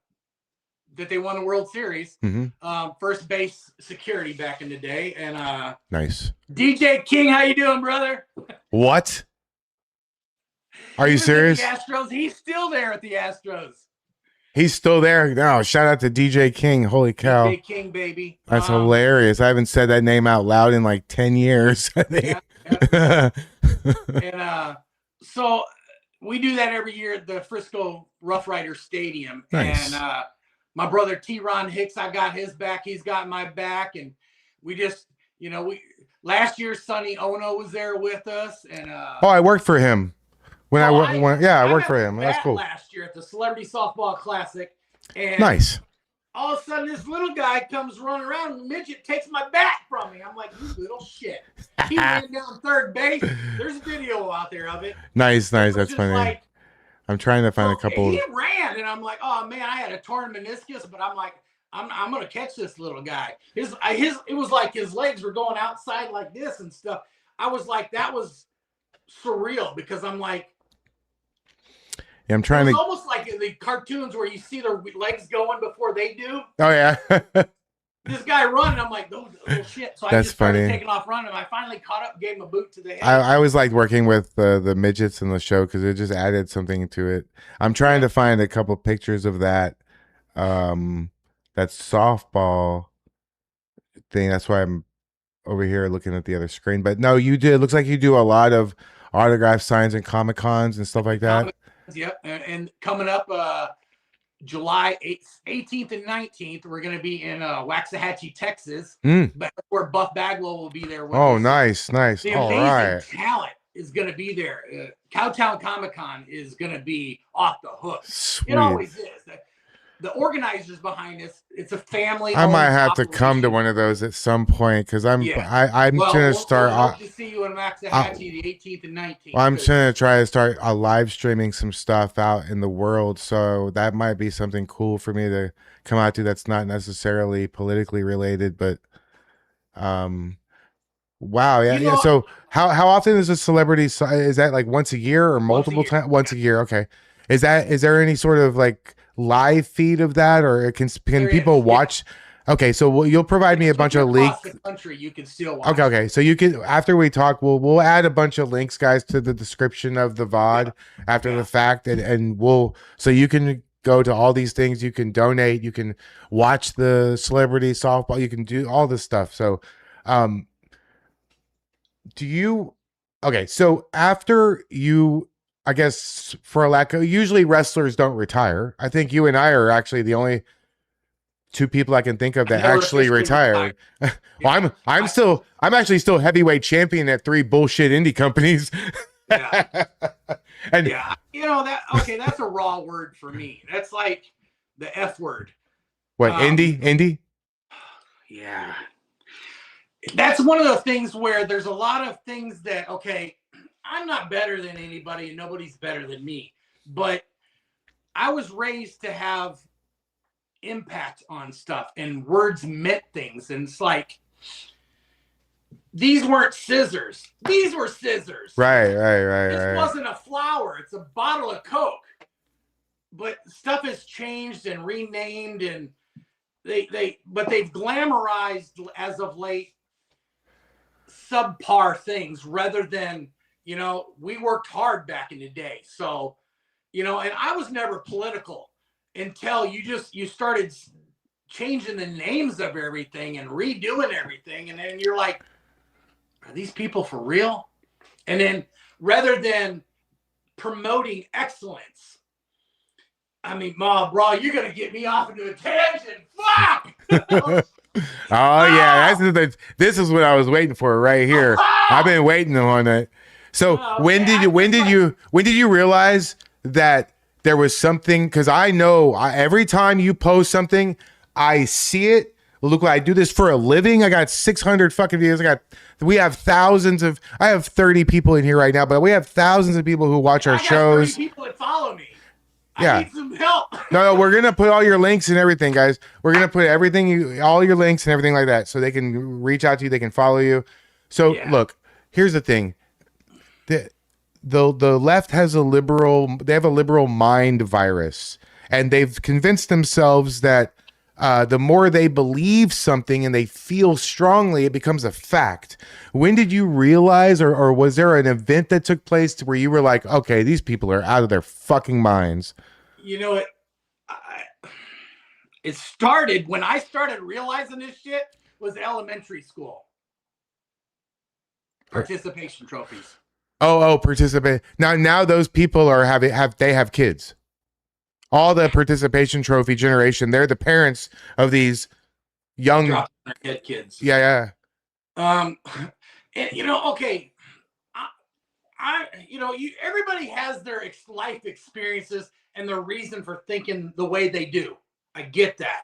they won the World Series. First base security back in the day, and nice. DJ King, how you doing, brother? What? Are you serious? The Astros. He's still there at the Astros. He's still there. No, shout out to DJ King. Holy cow. DJ King, baby. That's hilarious. I haven't said that name out loud in like 10 years, I think. Yeah. And so we do that every year at the Frisco Rough Rider Stadium. Nice. And my brother T-Ron Hicks, I got his back. He's got my back. And we just, you know, last year Sonny Ono was there with us. And I worked for him. When Well, I when, yeah, I worked got for him. That's that cool. last year at the Celebrity Softball Classic, and Nice. all of a sudden this little guy comes running around, and midget takes my bat from me. I'm like, you little shit. He ran down third base. There's a video out there of it. Nice. That's just funny. like, I'm trying to find a couple. He ran, and I'm like, oh man, I had a torn meniscus, but I'm like, I'm gonna catch this little guy. It was like his legs were going outside like this and stuff. I was like, that was surreal because I'm like, yeah, I'm trying it was to. almost like in the cartoons where you see their legs going before they do. Oh yeah. This guy running, I'm like, oh shit. So I That's just started funny. taking off running. I finally caught up, gave him a boot to the head. I always liked working with the midgets in the show because it just added something to it. I'm trying to find a couple pictures of that that softball thing. That's why I'm over here looking at the other screen. But no, you did. It looks like you do a lot of autograph signs and Comic Cons and stuff like that. Yep, and coming up July 18th and 19th, we're going to be in Waxahachie, Texas. But where Buff Bagwell will be there. Oh, nice. The All amazing right. talent is going to be there. Cowtown Comic Con is going to be off the hook. Sweet. It always is. The organizers behind this, it's a family. I might have to come to one of those at some point because I'm gonna start. We'll hope to see you in Waxahachie the 18th and 19th. I'm gonna try to start live streaming some stuff out in the world, so that might be something cool for me to come out to. That's not necessarily politically related, but wow, yeah. So how often is a celebrity? Is that like once a year or multiple times? Once a year, okay. Is there any sort of like live feed of that, or can people watch? Okay, so you'll provide me a bunch of links. Across the country, you can still watch. Okay. So you can, after we talk, we'll add a bunch of links, guys, to the description of the VOD after the fact, and so you can go to all these things. You can donate. You can watch the Celebrity Softball. You can do all this stuff. So, so after you, I guess for a lack of, usually wrestlers don't retire. I think you and I are actually the only two people I can think of that actually retired. Well, I'm actually still heavyweight champion at 3 bullshit indie companies. And that's a raw word for me. That's like the F word. What, indie? Yeah. That's one of the things where there's a lot of things that, I'm not better than anybody and nobody's better than me, but I was raised to have impact on stuff, and words meant things. And it's like, these weren't scissors. These were scissors. Right. This wasn't a flower. It's a bottle of Coke. But stuff has changed and renamed, and but they've glamorized as of late subpar things rather than, we worked hard back in the day. So, and I was never political until you started changing the names of everything and redoing everything. And then you're like, are these people for real? And then rather than promoting excellence, I mean, Mom, bro, you're going to get me off into a tangent. Fuck! Oh yeah, this is what I was waiting for right here. I've been waiting on it. So when did you realize that there was something? Because I know every time you post something, I see it. Look, I do this for a living. I got 600 fucking videos. We have thousands of. I have 30 people in here right now, but we have thousands of people who watch our shows. 30 people that follow me. Yeah. I need some help. No, we're gonna put all your links and everything, guys. We're gonna put all your links and everything like that, so they can reach out to you, they can follow you. So look, here's the thing: the left has a liberal mind virus, and they've convinced themselves that the more they believe something and they feel strongly, it becomes a fact. When did you realize, or was there an event that took place where you were like, okay, these people are out of their fucking minds? It started when I started realizing this shit was elementary school. Participation trophies. Oh, participate. Now those people have kids. All the participation trophy generation, they're the parents of these young kids. Yeah. And everybody has their life experiences and their reason for thinking the way they do. I get that.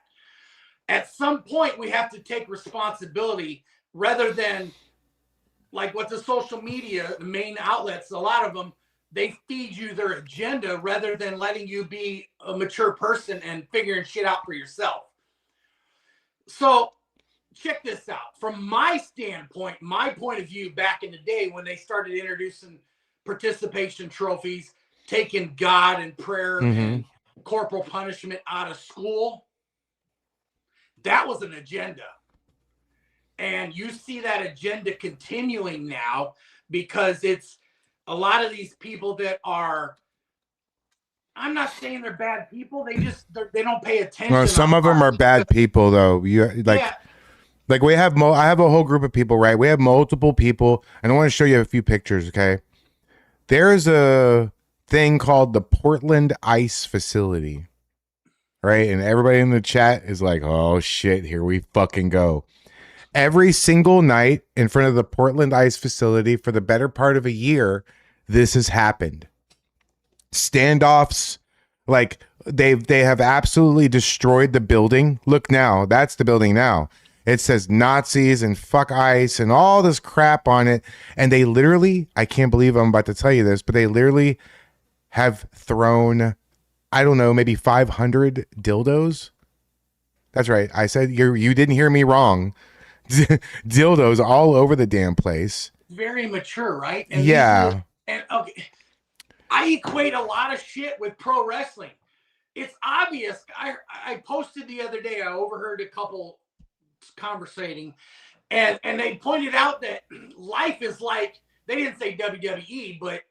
At some point, we have to take responsibility rather than like what the social media, the main outlets, a lot of them, they feed you their agenda rather than letting you be a mature person and figuring shit out for yourself. So check this out. From my standpoint, my point of view back in the day when they started introducing participation trophies, taking God and prayer and corporal punishment out of school, that was an agenda. And you see that agenda continuing now because it's a lot of these people that are, I'm not saying they're bad people. They don't pay attention. Well, some of them are bad people though. Like we have I have a whole group of people, right? We have multiple people, and I want to show you a few pictures, okay? There's a thing called the Portland Ice Facility, right? And everybody in the chat is like, oh shit, here we fucking go. Every single night in front of the Portland Ice Facility for the better part of a year, this has happened. Standoffs, like they have absolutely destroyed the building. Look now, that's the building now. It says Nazis and fuck ice and all this crap on it. And they literally, I can't believe I'm about to tell you this, but they literally have thrown, I don't know, maybe 500 dildos. That's right. I said you didn't hear me wrong. Dildos all over the damn place. Very mature, right? And yeah. Okay, I equate a lot of shit with pro wrestling. It's obvious. I posted the other day. I overheard a couple conversating, and they pointed out that life is like, they didn't say WWE, but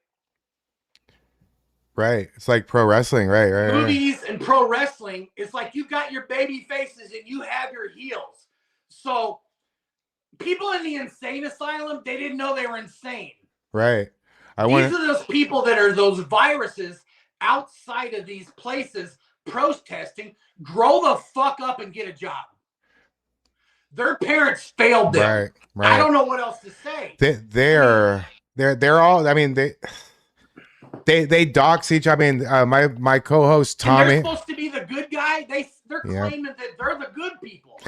right. It's like pro wrestling, right? Movies and pro wrestling. It's like you got your baby faces and you have your heels. So people in the insane asylum, they didn't know they were insane. Right. These are those people that are those viruses outside of these places protesting. Grow the fuck up and get a job. Their parents failed them. Right. I don't know what else to say. They're all. I mean, they dox each. I mean, my co-host Tommy. And they're supposed to be the good guy. They're claiming that they're the good people.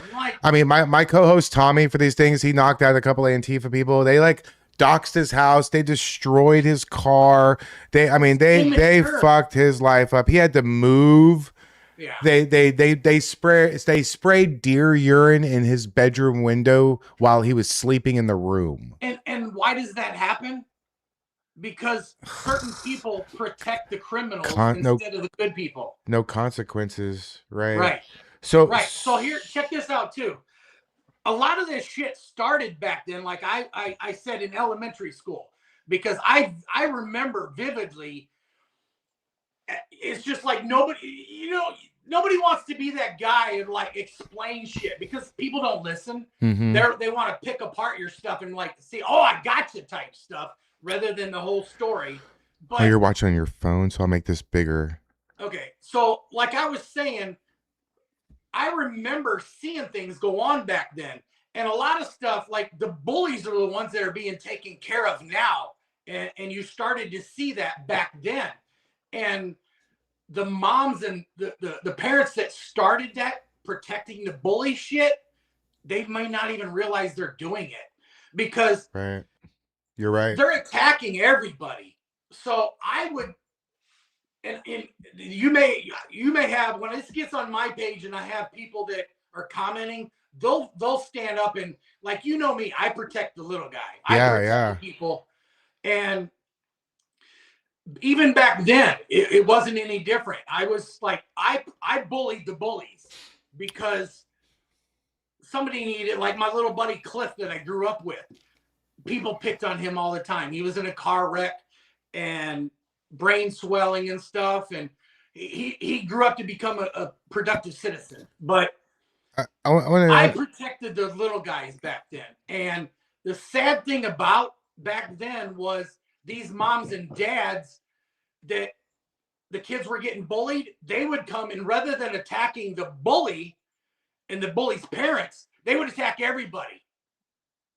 I mean, my co-host Tommy, for these things, he knocked out a couple of Antifa people. They like doxed his house. They destroyed his car. They fucked his life up. He had to move. Yeah. They sprayed deer urine in his bedroom window while he was sleeping in the room. And why does that happen? Because certain people protect the criminals instead of the good people. No consequences, right? Right. So here, check this out too. A lot of this shit started back then, like I said, in elementary school, because I remember vividly. It's just like nobody wants to be that guy and like explain shit because people don't listen. They want to pick apart your stuff and like see, oh, I got you type stuff rather than the whole story. But you're watching on your phone, so I'll make this bigger. Okay, so like I was saying, I remember seeing things go on back then, and a lot of stuff like the bullies are the ones that are being taken care of now, and you started to see that back then. And the moms and the parents that started that protecting the bully shit, they might not even realize they're doing it because you're right. They're attacking everybody. So I would, and you may have, when this gets on my page and I have people that are commenting, they'll stand up and like, me, I protect the little guy. I protect the people. And even back then, it wasn't any different. I was like, I bullied the bullies because somebody needed, like my little buddy Cliff that I grew up with. People picked on him all the time. He was in a car wreck and brain swelling and stuff. And he grew up to become a productive citizen. But I protected the little guys back then. And the sad thing about back then was these moms and dads that the kids were getting bullied, they would come and rather than attacking the bully and the bully's parents, they would attack everybody.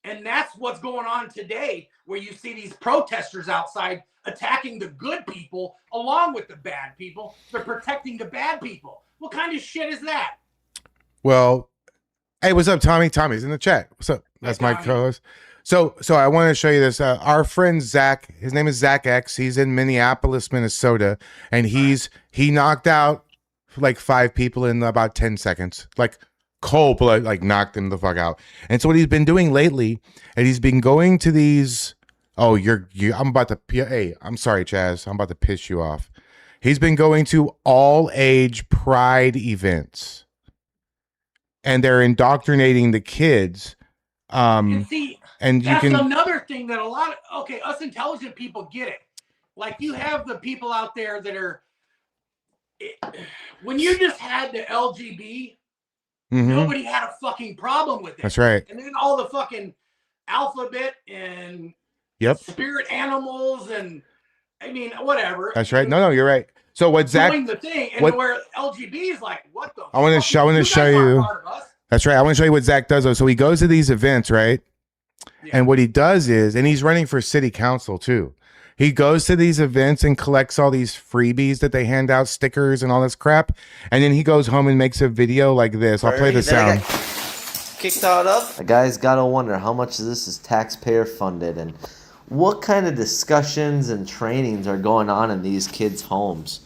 And that's what's going on today, where you see these protesters outside attacking the good people along with the bad people. They're protecting the bad people. What kind of shit is that? Well, hey, what's up, Tommy? Tommy's in the chat. What's up? That's my co-host. So I want to show you this. Our friend Zach, his name is Zach X. He's in Minneapolis, Minnesota, and he knocked out like 5 people in about 10 seconds. Like cold blood, like knocked him the fuck out. And so what he's been doing lately, and he's been going to these. Oh, I'm about to. Hey, I'm sorry, Chaz. I'm about to piss you off. He's been going to all age pride events, and they're indoctrinating the kids. And see, and that's you can another thing that a lot of, okay, us intelligent people get it. Like you have the people out there that are, when you just had the LGB, nobody had a fucking problem with it. That's right. And then all the fucking alphabet and spirit animals and, I mean, whatever. That's right. No, you're right. So what Zach doing the thing, and where LGB is like, what the? I want to show you. That's right. I want to show you what Zach does. Though. So he goes to these events, right? Yeah. And what he does is, and he's running for city council too. He goes to these events and collects all these freebies that they hand out, stickers and all this crap. And then he goes home and makes a video like this. I'll play the sound. Kicked out of. A guy's got to wonder how much of this is taxpayer funded and what kind of discussions and trainings are going on in these kids' homes.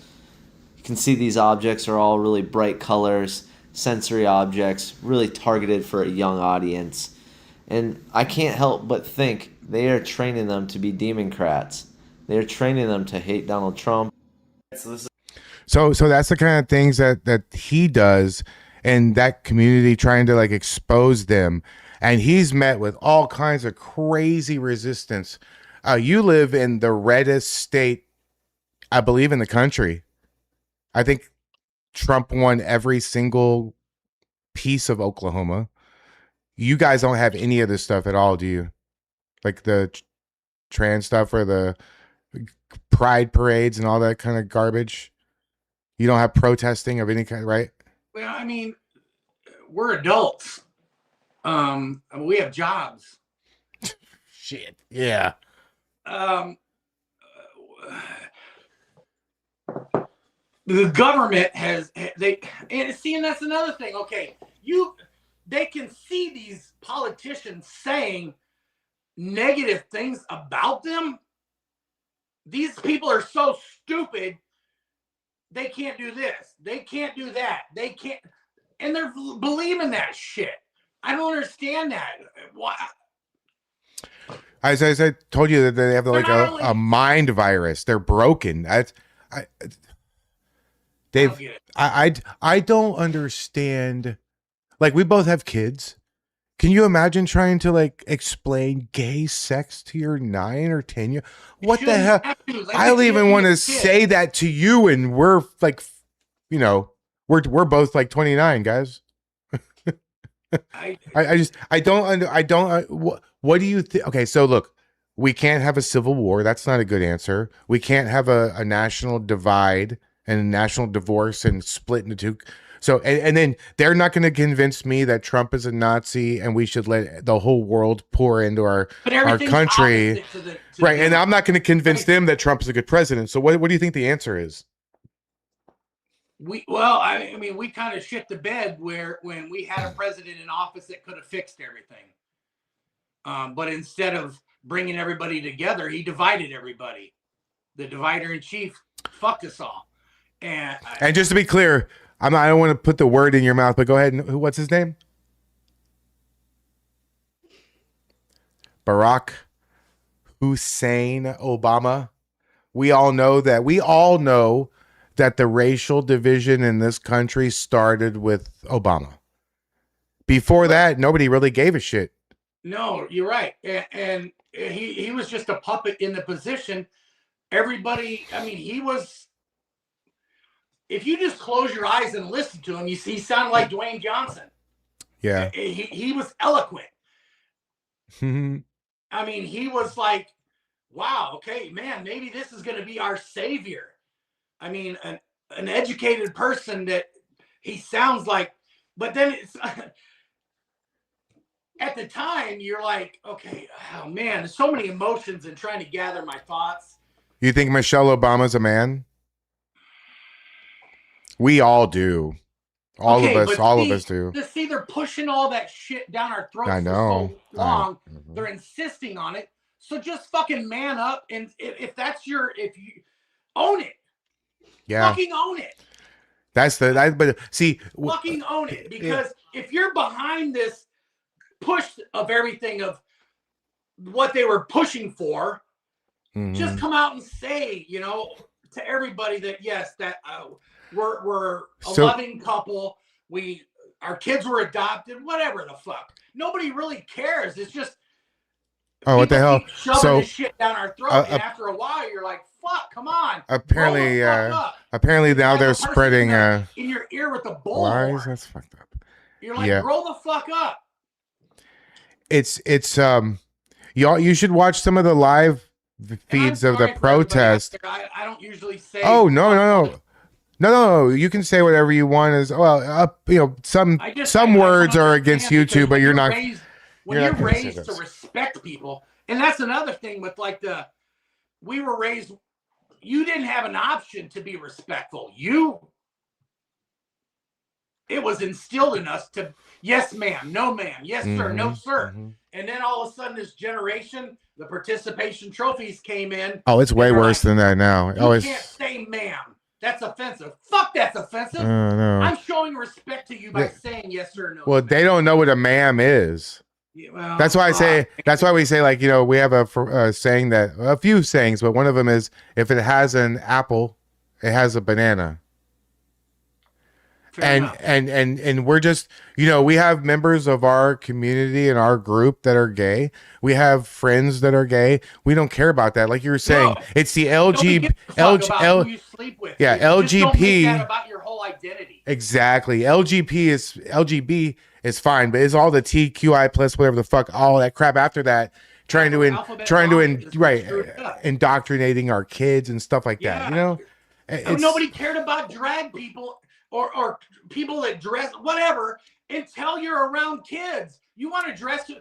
You can see these objects are all really bright colors, sensory objects, really targeted for a young audience. And I can't help but think they are training them to be Democrats. They're training them to hate Donald Trump. So that's the kind of things that he does in that community, trying to like expose them. And he's met with all kinds of crazy resistance. You live in the reddest state, I believe, in the country. I think Trump won every single piece of Oklahoma. You guys don't have any of this stuff at all, do you? Like the trans stuff or the pride parades and all that kind of garbage? You don't have protesting of any kind, right? Well, I mean, we're adults. We have jobs. Shit. Yeah. The government has and that's another thing. Okay, they can see these politicians saying negative things about them. These people are so stupid. They can't do this. They can't do that. They can't, and they're believing that shit. I don't understand that. Why? As I told you that they have like a mind virus. They're broken. Dave, I don't understand. Like, we both have kids. Can you imagine trying to like explain gay sex to your 9 or 10 year? What the hell? I don't even want to say that to you, and we're like, you know, we're both like 29, guys. What do you think? Okay, so look, we can't have a civil war. That's not a good answer. We can't have a national divide and a national divorce and split into two. So, and then they're not going to convince me that Trump is a Nazi and we should let the whole world pour into our country. Right. And I'm not going to convince them that Trump is a good president. So what do you think the answer is? We kind of shit the bed when we had a president in office that could have fixed everything. But instead of bringing everybody together, he divided everybody. The divider in chief fucked us all. And just to be clear, I don't want to put the word in your mouth, but go ahead. What's his name? Barack Hussein Obama. We all know that the racial division in this country started with Obama. Before that, nobody really gave a shit. No, you're right. And he was just a puppet in the position. Everybody, I mean, he was, if you just close your eyes and listen to him, he sounded like Dwayne Johnson. Yeah. He was eloquent. I mean, he was like, wow, okay, man, maybe this is going to be our savior. I mean, an educated person that he sounds like, but then it's, at the time, you're like, okay, oh man, there's so many emotions and trying to gather my thoughts. You think Michelle Obama's a man? We all do. All of us do. See, they're pushing all that shit down our throats I know. for so long. They're insisting on it. So just fucking man up, and if you own it, fucking own it. But see, fucking own it, because if you're behind this push of everything of what they were pushing for, just come out and say, to everybody that yes, that we're a loving couple. Our kids were adopted, whatever the fuck. Nobody really cares. It's just what the hell? Shoving this shit down our throat, and after a while, you're like, "Fuck, come on." Apparently now they're spreading in your ear with a bull. Lies. That's fucked up. You're like, grow the fuck up. It's y'all. You should watch some of the live feeds of the protest. I don't usually say. Oh no. You can say whatever you want. As well, some words are against YouTube, but you're not. When you're raised to respect people, and that's another thing with we were raised. You didn't have an option to be respectful. It was instilled in us to yes, ma'am, no, ma'am, yes, sir, no, sir. And then all of a sudden, this generation, the participation trophies came in. Oh, it's way worse than that now. You can't say ma'am. That's offensive. Fuck, that's offensive. No. I'm showing respect to you by saying yes, sir, no. Well, they don't know what a ma'am is. Yeah, well, that's why I say. That's why we say we have a saying that a few sayings, but one of them is if it has an apple, it has a banana. And we're just we have members of our community and our group that are gay. We have friends that are gay. We don't care about that. Like you were saying, it's the LGP. Yeah, LGP. About your whole identity. Exactly. LGB is fine, but it's all the TQI plus whatever the fuck, all that crap after that. Indoctrinating our kids and stuff like that. Nobody cared about drag people. Or people that dress whatever until you're around kids. You want to dress.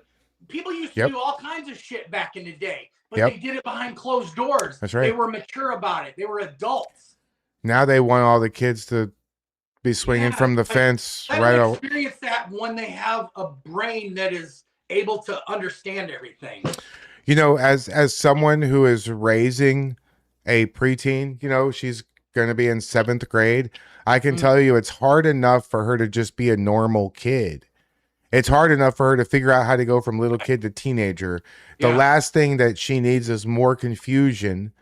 People used to do all kinds of shit back in the day, but they did it behind closed doors. That's right. They were mature about it. They were adults. Now they want all the kids to be swinging from the fence. I experience that when they have a brain that is able to understand everything. As someone who is raising a preteen, she's going to be in 7th grade. I can tell you it's hard enough for her to just be a normal kid. It's hard enough for her to figure out how to go from little kid to teenager. The last thing that she needs is more confusion.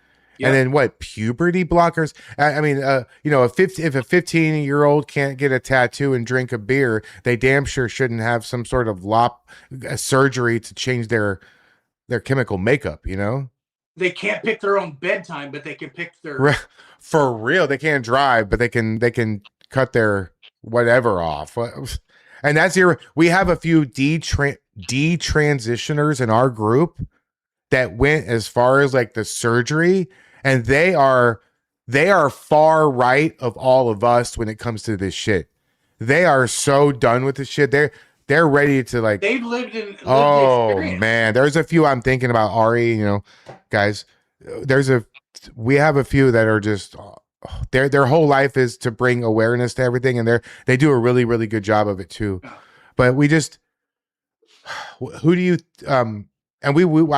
And then what? Puberty blockers? I mean, if a 15-year-old can't get a tattoo and drink a beer, they damn sure shouldn't have some sort of surgery to change their chemical makeup, They can't pick their own bedtime, but they can pick their... For real, they can't drive, but they can cut their whatever off. And that's we have a few detransitioners in our group that went as far as the surgery, and they are far right of all of us when it comes to this shit. They are so done with this shit. They're ready to they've lived the experience. Man, there's a few I'm thinking about. Ari, guys, we have a few that are just their whole life is to bring awareness to everything, and they do a really, really good job of it too. But we just who do you and I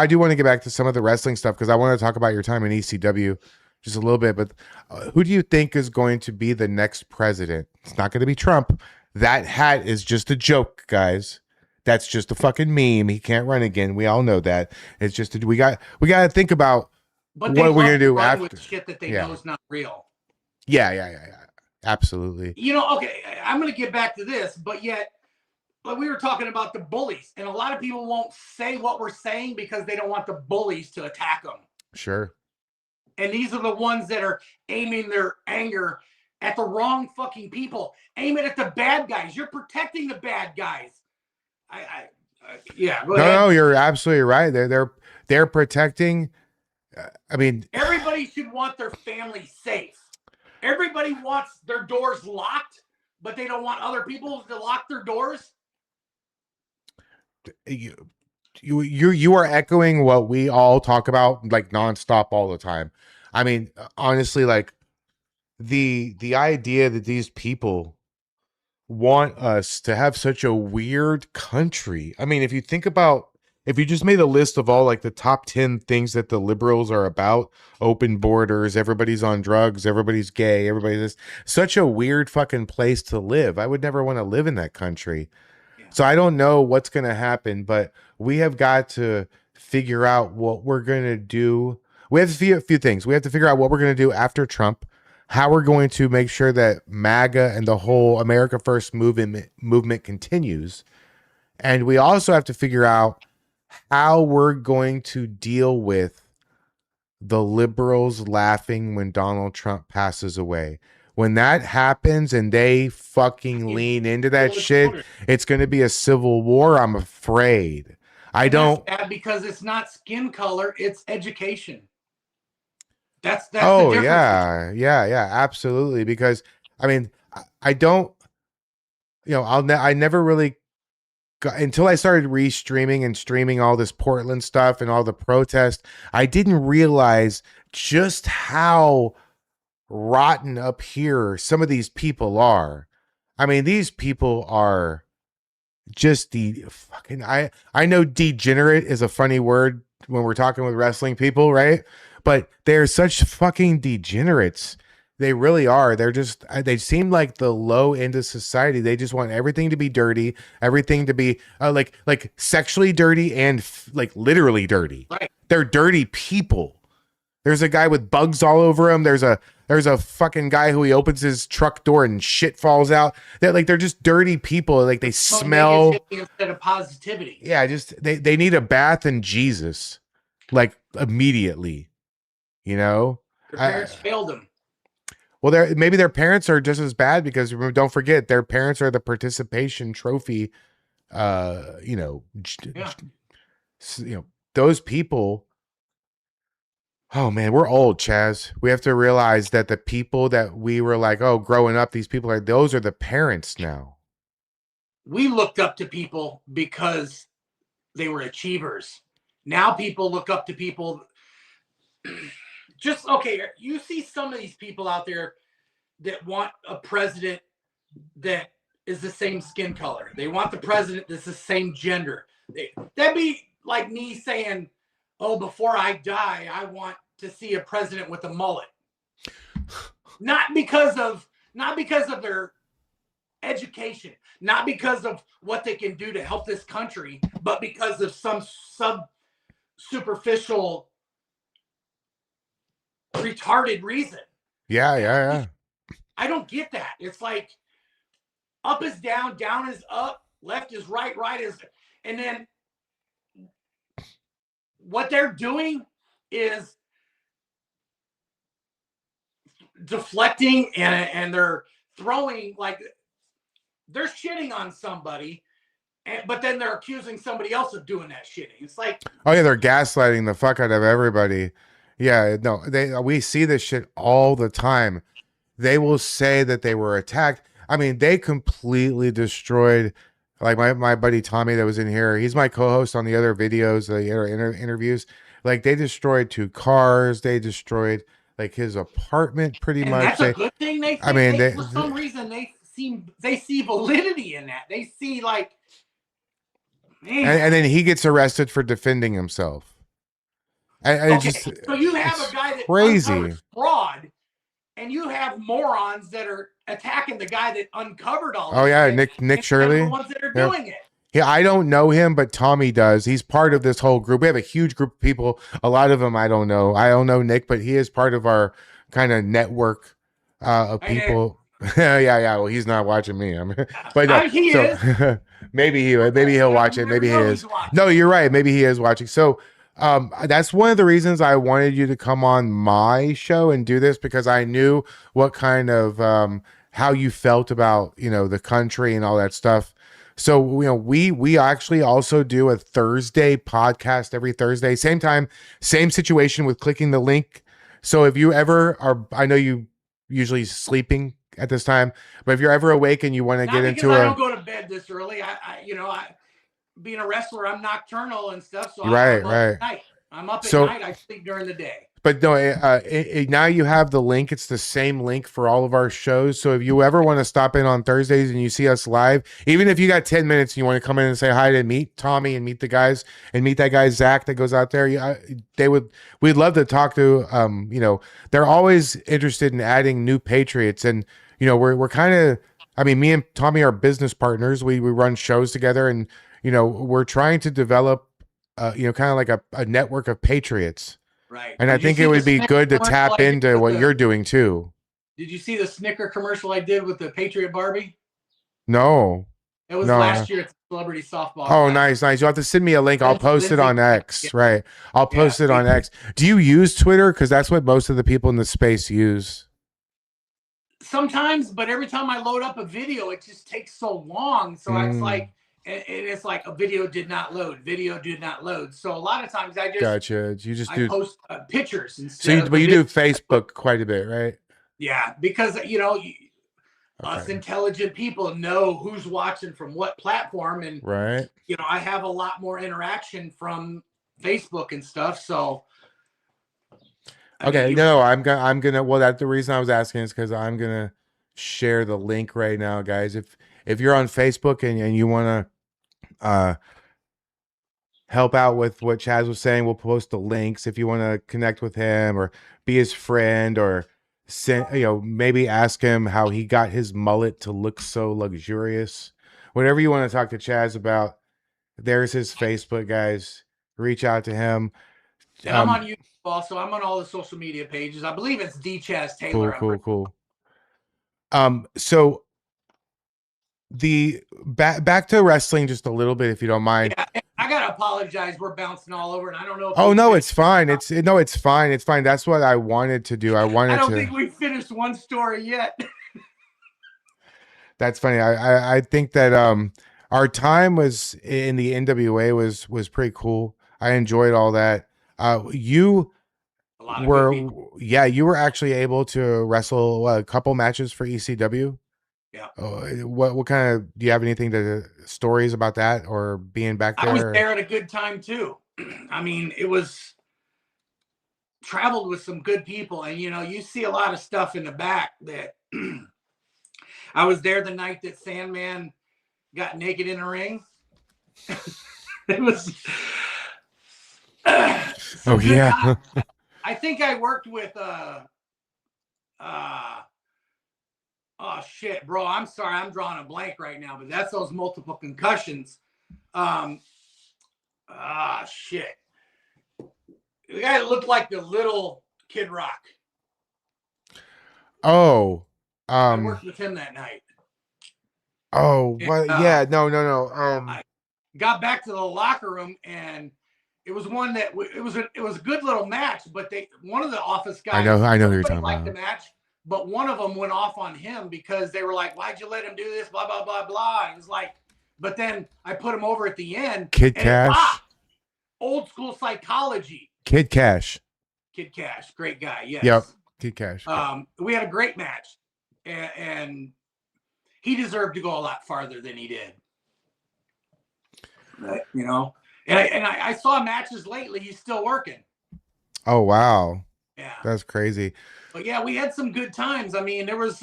do want to get back to some of the wrestling stuff because I want to talk about your time in ECW just a little bit. But who do you think is going to be the next president? It's not going to be Trump. That hat is just a joke, guys. That's just a fucking meme. He can't run again. We all know that. It's just we got to think about what we're gonna do after with shit that they know is not real. Yeah. Absolutely. Okay, I'm gonna get back to this, but yet, we were talking about the bullies, and a lot of people won't say what we're saying because they don't want the bullies to attack them. Sure. And these are the ones that are aiming their anger at the wrong fucking people. Aim it at the bad guys. You're protecting the bad guys. No, you're absolutely right. They're protecting. I mean, everybody should want their family safe. Everybody wants their doors locked, but they don't want other people to lock their doors. you are echoing what we all talk about like nonstop all the time. I mean, honestly, like the idea that these people want us to have such a weird country. I mean, if you think about, if you just made a list of all like the top 10 things that the liberals are about, open borders, everybody's on drugs, everybody's gay, everybody's this, such a weird fucking place to live. I would never want to live in that country. So I don't know what's going to happen, but we have got to figure out what we're going to do. We have a few things. We have to figure out what we're going to do after Trump, how we're going to make sure that MAGA and the whole America First movement continues. And we also have to figure out how we're going to deal with the liberals laughing when Donald Trump passes away. When that happens and they fucking lean into that shit, it's going to be a civil war, I'm afraid. I don't. That's bad because it's not skin color, it's education. That's oh, the difference. yeah, absolutely. Because I mean, I don't, I never really got, until I started restreaming and streaming all this Portland stuff and all the protest, I didn't realize just how rotten up here some of these people are. I mean, these people are just the fucking, I know degenerate is a funny word when we're talking with wrestling people, right? But they're such fucking degenerates. They really are. They seem like the low end of society. They just want everything to be dirty, everything to be like sexually dirty and like literally dirty. Right. They're dirty people. There's a guy with bugs all over him. There's a fucking guy who he opens his truck door and shit falls out. They're just dirty people. Like they smell instead of positivity. Yeah, just they need a bath in Jesus, like immediately. Their parents failed them. Well, maybe their parents are just as bad because don't forget their parents are the participation trophy. Those people. Oh man, we're old, Chaz. We have to realize that the people that we were like, oh, growing up, these people those are the parents now. We looked up to people because they were achievers. Now people look up to people. You see some of these people out there that want a president that is the same skin color. They want the president that's the same gender. That'd be like me saying, oh, before I die, I want to see a president with a mullet. Not because of their education, not because of what they can do to help this country, but because of some superficial retarded reason. Yeah. I don't get that. It's like up is down, down is up, left is right, right is, and then what they're doing is deflecting and they're throwing, like they're shitting on somebody, but then they're accusing somebody else of doing that shitting. It's like, oh yeah, they're gaslighting the fuck out of everybody. Yeah, no, we see this shit all the time. They will say that they were attacked. I mean, they completely destroyed, like my buddy Tommy that was in here. He's my co-host on the other videos, the interviews. Like they destroyed 2 cars. They destroyed like his apartment pretty much. That's a good thing. For some reason they see validity in that. They see like, man. And then he gets arrested for defending himself. So you have a guy that crazy fraud, and you have morons that are attacking the guy that uncovered all. Oh yeah, Nick Shirley. The ones that are doing it. Yeah, I don't know him, but Tommy does. He's part of this whole group. We have a huge group of people. A lot of them I don't know. I don't know Nick, but he is part of our kind of network of people. Yeah. Well, he's not watching me. He is. maybe he'll watch it. Maybe he is. No, you're right. Maybe he is watching. So that's one of the reasons I wanted you to come on my show and do this, because I knew what kind of how you felt about the country and all that stuff. So we actually also do a Thursday podcast every Thursday, same time, same situation with clicking the link. So if you ever are, I know you usually sleeping at this time, but if you're ever awake and you want to get into I don't go to bed this early. being a wrestler, I'm nocturnal and stuff. So Right, I'm up right. at night. I'm up at So- night. I sleep during the day. But no, now you have the link. It's the same link for all of our shows. So if you ever want to stop in on Thursdays and you see us live, even if you got 10 minutes and you want to come in and say hi to meet Tommy and meet the guys and meet that guy Zach that goes out there, we'd love to talk to. They're always interested in adding new patriots, and we're kind of. I mean, me and Tommy are business partners. We run shows together, and we're trying to develop, kind of like a network of patriots. Right. And I think it would be good to tap into what you're doing too. Did you see the Snicker commercial I did with the Patriot Barbie? No. It was No. last year at the Celebrity Softball. Oh, nice. You'll have to send me a link. I'll post it on X. Right. I'll post it on X. Do you use Twitter? Because that's what most of the people in the space use. Sometimes, but every time I load up a video, it just takes so long. So it's like a video did not load. So a lot of times I just Gotcha. You just do post pictures instead. but you do Facebook quite a bit, right? Yeah, because us intelligent people know who's watching from what platform, and right. I have a lot more interaction from Facebook and stuff. So I'm gonna. Well, that's the reason I was asking is because I'm gonna share the link right now, guys. If you're on Facebook and you want to help out with what Chaz was saying, we'll post the links. If you want to connect with him or be his friend or send, maybe ask him how he got his mullet to look so luxurious. Whatever you want to talk to Chaz about, there's his Facebook, guys. Reach out to him. And I'm on YouTube also. I'm on all the social media pages. I believe it's D Chaz Taylor. Cool. So the back to wrestling just a little bit, if you don't mind. Yeah, I gotta apologize. We're bouncing all over, and I don't know. Oh no, it's fine. It's fine. It's fine. That's what I wanted to do. I don't think we finished one story yet. That's funny. I think that our time was in the NWA was pretty cool. I enjoyed all that. You were actually able to wrestle a couple matches for ECW. Yeah. What kind of, do you have anything stories about that or being back there? I was there at a good time too. I mean, it was traveled with some good people, and you see a lot of stuff in the back that I was there the night that Sandman got naked in the ring. It was yeah. I think I worked with oh shit, bro. I'm sorry, I'm drawing a blank right now, but that's those multiple concussions. Shit. The guy that looked like the little Kid Rock. Oh. I worked with him that night. Oh, what? Yeah, no. I got back to the locker room, and it was one that it was a good little match, but one of the office guys. I know who you're talking liked about. the match, but one of them went off on him because they were like, "Why'd you let him do this?" Blah blah blah blah. And it was like, but then I put him over at the end. Kid Cash. Old school psychology. Kid Cash, great guy. Yes. Yep. Kid Cash. We had a great match, and he deserved to go a lot farther than he did. But, and I saw matches lately. He's still working. Oh wow. Yeah. That's crazy. But yeah, we had some good times. I mean, there was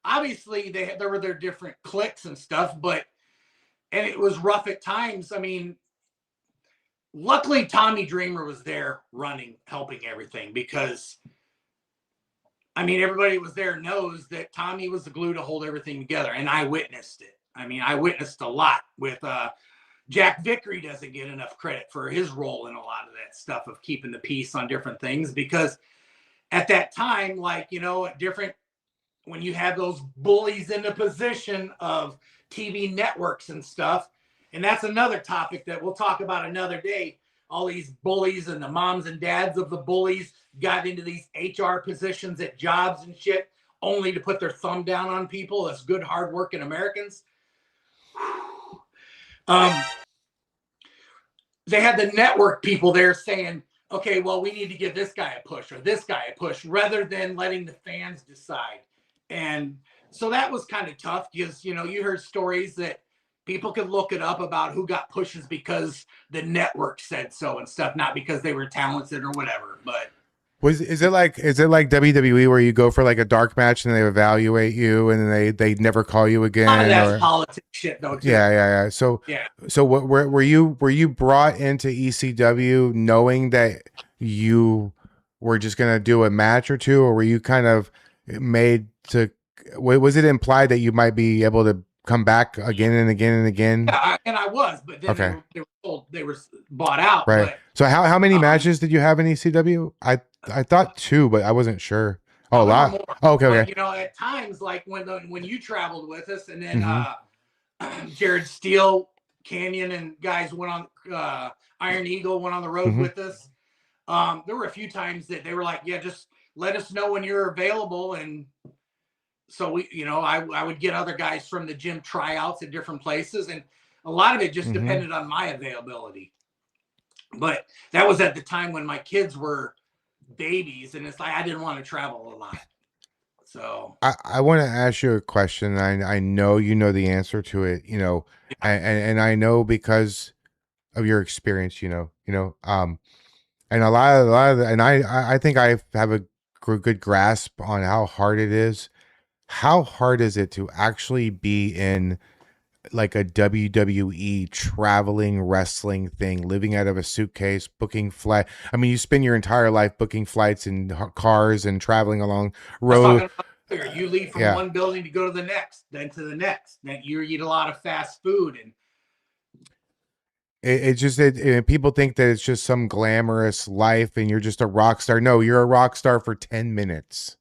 obviously there were their different cliques and stuff, and it was rough at times. I mean, luckily Tommy Dreamer was there running, helping everything, because I mean, everybody was there knows that Tommy was the glue to hold everything together, and I witnessed it. I mean, I witnessed a lot with Jack Vickery doesn't get enough credit for his role in a lot of that stuff of keeping the peace on different things, because at that time, like, when you have those bullies in the position of TV networks and stuff, and that's another topic that we'll talk about another day. All these bullies and the moms and dads of the bullies got into these HR positions at jobs and shit only to put their thumb down on people as good, hardworking Americans. They had the network people there saying, okay, well, we need to give this guy a push or this guy a push, rather than letting the fans decide. And so that was kind of tough because, you heard stories that People can look it up about who got pushes because the network said so and stuff, not because they were talented or whatever. But is it like WWE where you go for like a dark match and they evaluate you and then they never call you again? A lot of that's politics shit though too. Yeah. So what were you brought into ECW knowing that you were just gonna do a match or two, or were you kind of made to? Was it implied that you might be able to come back again and again and again? Yeah, and I was, but then they were bought out. Right. But, so how many matches did you have in ECW? I thought 2, but I wasn't sure. Oh, a lot. Oh, okay. But, you know, at times like when you traveled with us, and then Jared Steele, Canyon, and guys went on. Iron Eagle went on the road with us. There were a few times that they were like, "Yeah, just let us know when you're available," and so we, you know, I would get other guys from the gym tryouts at different places, and a lot of it just depended on my availability. But that was at the time when my kids were babies, and it's like I didn't want to travel a lot. So I want to ask you a question. I know you know the answer to it, you know, and I know because of your experience, you know, and a lot of and I think I have a good grasp on how hard it is. How hard is it to actually be in like a WWE traveling wrestling thing, living out of a suitcase, booking flight? I mean, you spend your entire life booking flights and cars and traveling along road. You leave from one building to go to the next, then to the next. Then you eat a lot of fast food, and people think that it's just some glamorous life and you're just a rock star. No, you're a rock star for 10 minutes.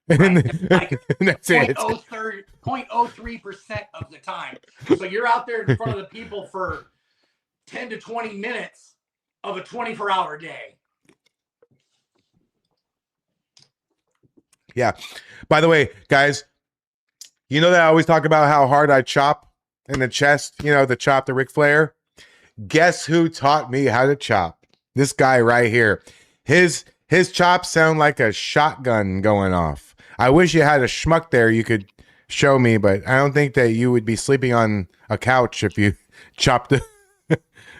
Right. Like that's 0.03% of the time. So you're out there in front of the people for 10 to 20 minutes of a 24-hour day. Yeah. By the way, guys, you know that I always talk about how hard I chop in the chest, you know, the Ric Flair. Guess who taught me how to chop? This guy right here. His chops sound like a shotgun going off. I wish you had a schmuck there you could show me, but I don't think that you would be sleeping on a couch if you chopped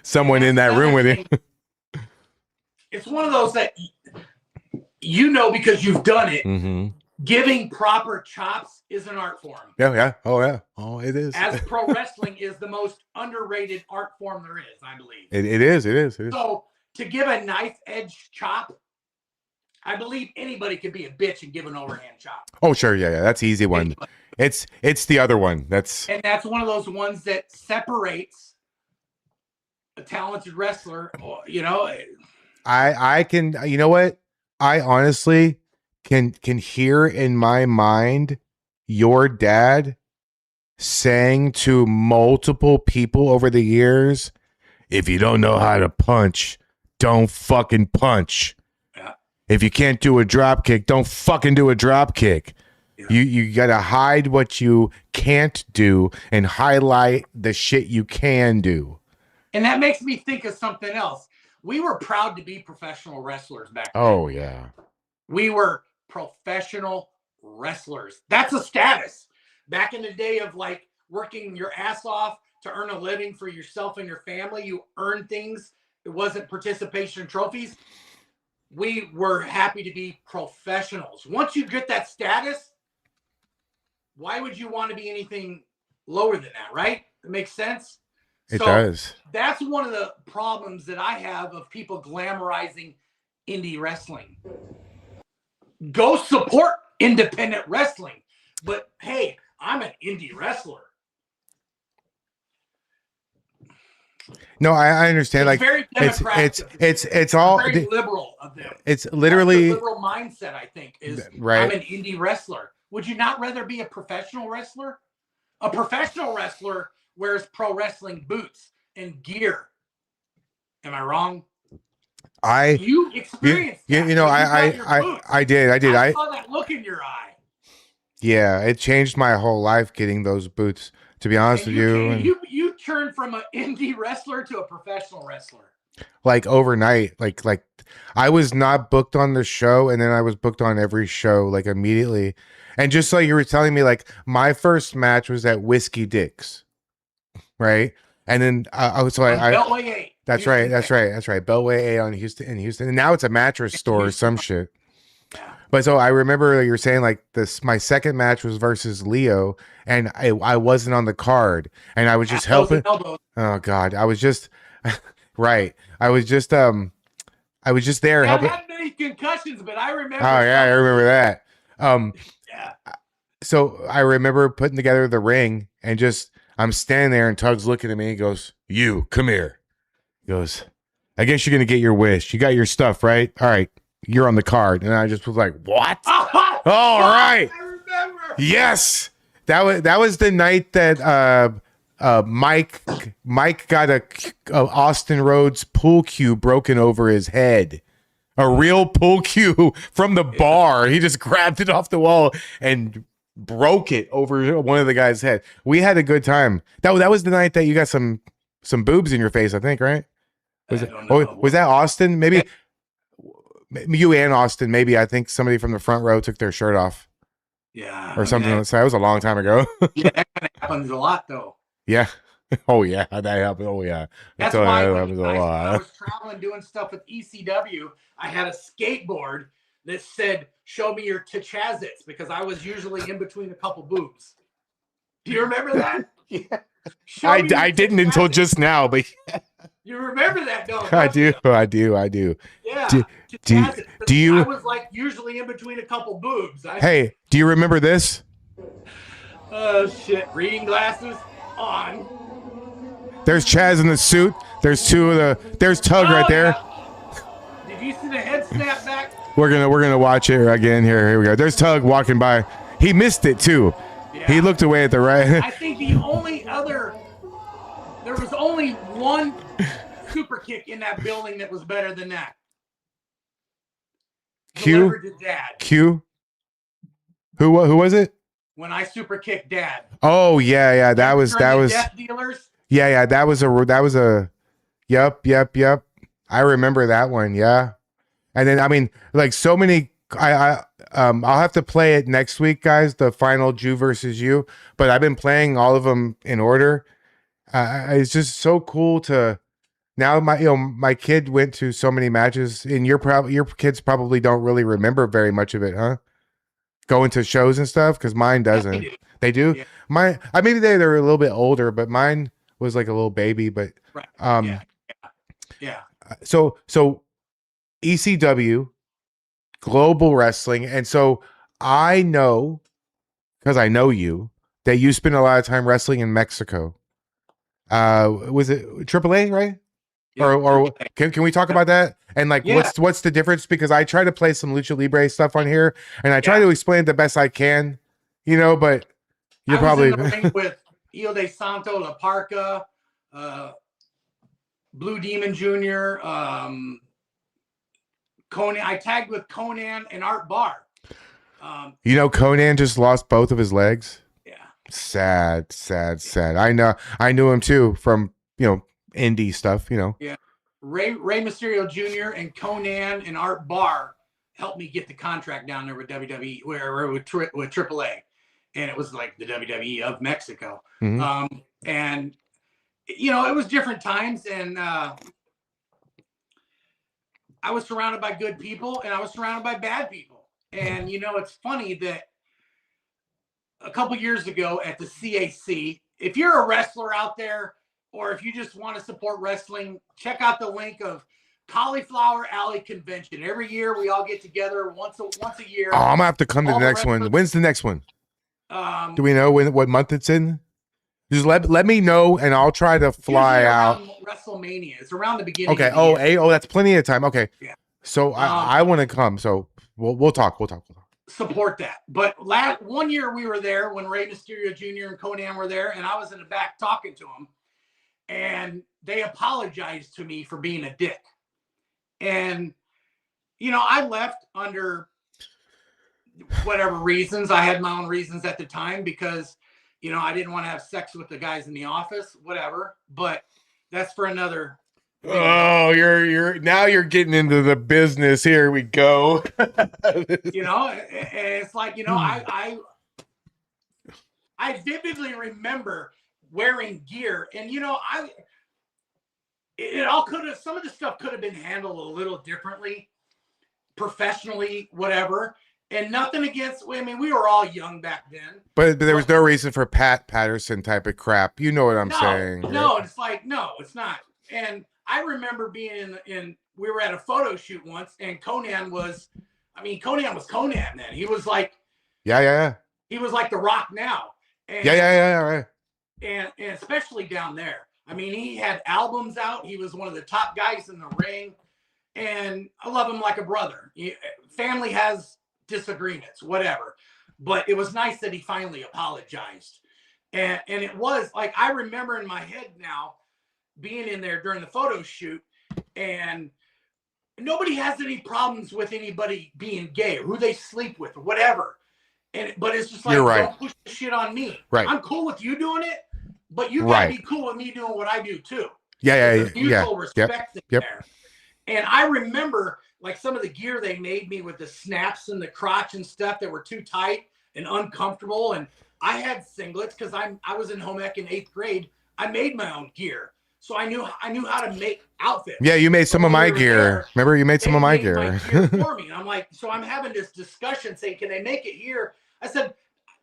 someone in that room with you. It's one of those that you know because you've done it. Giving proper chops is an art form. Yeah. Oh, it is. As pro wrestling is the most underrated art form there is, I believe. It is. So to give a knife edge chop, I believe anybody could be a bitch and give an overhand chop. Oh, sure. Yeah. That's the easy one. It's the other one. And that's one of those ones that separates a talented wrestler. You know, I can, you know what? I honestly can hear in my mind your dad saying to multiple people over the years, if you don't know how to punch, don't fucking punch. Yeah. If you can't do a drop kick, don't fucking do a drop kick. Yeah. You got to hide what you can't do and highlight the shit you can do. And that makes me think of something else. We were proud to be professional wrestlers back then. Oh, yeah. We were professional wrestlers. That's a status. Back in the day of like working your ass off to earn a living for yourself and your family, you earned things. It wasn't participation trophies. We were happy to be professionals. Once you get that status, why would you want to be anything lower than that, right? It makes sense. It does. That's one of the problems that I have of people glamorizing indie wrestling. Go support independent wrestling. But hey, I'm an indie wrestler. No, I understand. It's like very democratic. It's all very liberal of them. It's literally the liberal mindset. I think is right. I'm an indie wrestler. Would you not rather be a professional wrestler? A professional wrestler wears pro wrestling boots and gear. Am I wrong? You experienced that. You know, I did. I saw that look in your eye. Yeah, it changed my whole life getting those boots, to be honest with you. You turned from an indie wrestler to a professional wrestler. Like overnight. Like I was not booked on the show, and then I was booked on every show like immediately. And just like you were telling me, like my first match was at Whiskey Dick's. right? And then Beltway 8. That's right. Beltway 8 on Houston, and now it's a mattress store or some shit. Yeah. But so I remember you were saying like this. My second match was versus Leo, and I wasn't on the card, and I was just helping. Oh God, I was just right. I was just there helping. I haven't had many concussions, but I remember. Oh yeah, I remember that. Yeah. So I remember putting together the ring, and just I'm standing there, and Tug's looking at me. He goes, "You come here." He goes, "I guess you're gonna get your wish. You got your stuff, right? All right, you're on the card." And I just was like, "What?" All right. I remember. Yes, that was the night that Mike got a Austin Rhodes pool cue broken over his head. A real pool cue from the bar. He just grabbed it off the wall and broke it over one of the guys' head. We had a good time. That was the night that you got some boobs in your face, I think, right? Was that Austin? Maybe you and Austin. Maybe I think somebody from the front row took their shirt off. Yeah. Or something. That was a long time ago. Yeah, that kind of happens a lot, though. Yeah. Oh yeah, that happened. Oh yeah. That's why when I was traveling doing stuff with ECW, I had a skateboard that said, "Show me your Chazits," because I was usually in between a couple boobs. Do you remember that? Yeah. I didn't until just now, but you remember that, don't I do. Yeah. Do you? I was like usually in between a couple boobs. Hey, do you remember this? Oh shit! Reading glasses on. There's Chaz in the suit. There's there's Tug right there. Yeah. Did you see the head snap back? We're gonna watch it again. Here we go. There's Tug walking by. He missed it too. Yeah. He looked away at the right. I think there was only one super kick in that building that was better than that. Q. Q. Who was it? When I super kicked Dad. Oh yeah. That was Death Dealers. Yeah. That was a. Yep. I remember that one. Yeah. And then I mean, like so many. I'll have to play it next week, guys. The final Jew versus you. But I've been playing all of them in order. It's just so cool to. Now my kid went to so many matches, and your kids probably don't really remember very much of it, huh? Going to shows and stuff, because mine doesn't. Yeah, they do. Yeah. Mine, maybe they're a little bit older, but mine was like a little baby. But right. Yeah. So ECW, Global Wrestling, and so I know, because I know you, that you spend a lot of time wrestling in Mexico. Was it AAA, right? Yeah. Or can we talk about that? And like, what's the difference? Because I try to play some Lucha Libre stuff on here, and I try to explain it the best I can, but you're probably in the ring with Io de Santo, La Parca, Blue Demon Jr., Conan. I tagged with Conan and Art Barr. Conan just lost both of his legs. Yeah. Sad. I knew him too from indie stuff, Yeah. Rey Mysterio Jr. and Conan and Art Barr helped me get the contract down there with WWE, with AAA, and it was like the WWE of Mexico. Mm-hmm. And it was different times, and I was surrounded by good people, and I was surrounded by bad people. And it's funny that a couple years ago at the CAC, if you're a wrestler out there, or if you just want to support wrestling, check out the link of Cauliflower Alley Convention. Every year we all get together once a year. Oh, I'm gonna have to come to the next one. When's the next one? Do we know what month it's in? Just let me know, and I'll try to fly out. WrestleMania. It's around the beginning. Okay. That's plenty of time. Okay. Yeah. So I want to come. So we'll talk. Support that. But 1 year we were there when Rey Mysterio Jr. and Conan were there, and I was in the back talking to them. And they apologized to me for being a dick. And, I left under whatever reasons. I had my own reasons at the time because, I didn't want to have sex with the guys in the office, whatever. But that's for another video. Oh, you're getting into the business. Here we go. And it's like, I vividly remember wearing gear. And, it all could have, some of the stuff could have been handled a little differently, professionally, whatever. And nothing against, I mean, we were all young back then. But there was no reason for Pat Patterson type of crap. You know what I'm saying? No, it's like, no, it's not. And I remember being we were at a photo shoot once, and Conan was Conan then. He was like, yeah. He was like The Rock now. And, right. And especially down there. I mean, he had albums out. He was one of the top guys in the ring. And I love him like a brother. Family has disagreements, whatever. But it was nice that he finally apologized. And it was like, I remember in my head now being in there during the photo shoot, and nobody has any problems with anybody being gay or who they sleep with or whatever. But it's just like, You're right. Don't push the shit on me. Right. I'm cool with you doing it, but you gotta be cool with me doing what I do too. Yeah. Mutual respect thing Yep. there. And I remember like some of the gear they made me with the snaps and the crotch and stuff that were too tight and uncomfortable. And I had singlets because I was in home ec in 8th grade. I made my own gear. So I knew how to make outfits. Yeah, you made some of my gear. Remember, you made some of my gear. For me. And I'm like, so I'm having this discussion saying, can they make it here? I said,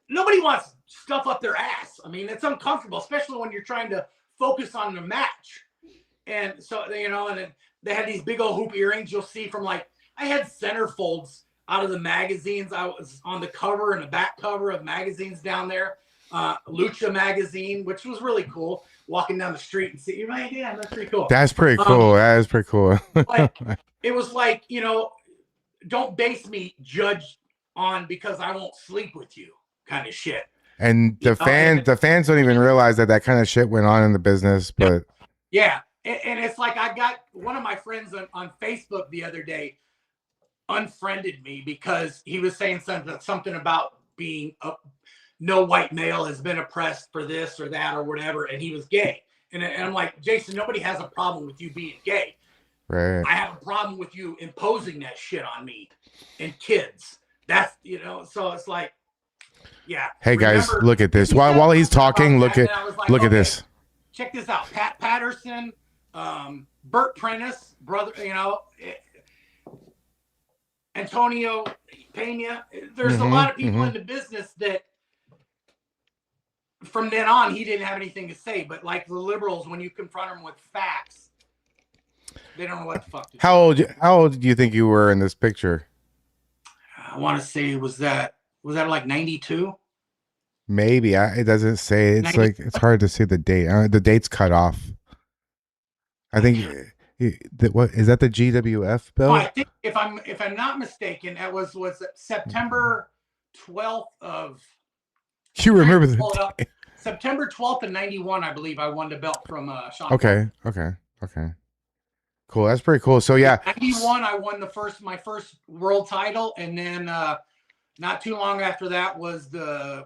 nobody wants stuff up their ass. I mean, it's uncomfortable, especially when you're trying to focus on the match. And so, and then they had these big old hoop earrings you'll see from I had centerfolds out of the magazines. I was on the cover and the back cover of magazines down there. Lucha magazine, which was really cool. Walking down the street and see, you're like, yeah, that's pretty cool. That's pretty cool. That is pretty cool. But it was like, don't base me judge on because I won't sleep with you kind of shit. And the fans don't even realize that kind of shit went on in the business. But yeah, and it's like I got one of my friends on Facebook the other day unfriended me because he was saying something about being no white male has been oppressed for this or that or whatever, and he was gay. And I'm like, Jason, nobody has a problem with you being gay. Right. I have a problem with you imposing that shit on me and kids. That's, so it's like, yeah. Hey guys, look at this. While he's talking, look at this. Check this out. Pat Patterson, Burt Prentice, brother, Antonio Pena. There's a lot of people in the business that from then on, he didn't have anything to say. But like the liberals, when you confront them with facts, they don't know what the fuck to say. How old do you think you were in this picture? I want to say, was that like 92? Maybe. It doesn't say. It's 90. It's hard to see the date. The date's cut off. I think what is that, the GWF bill? I think if I'm not mistaken, that was September 12th of. You remember the September 12th of 91, I believe I won the belt from Sean. Okay. Cool. That's pretty cool. So yeah. 91, I won my first world title, and then not too long after that was the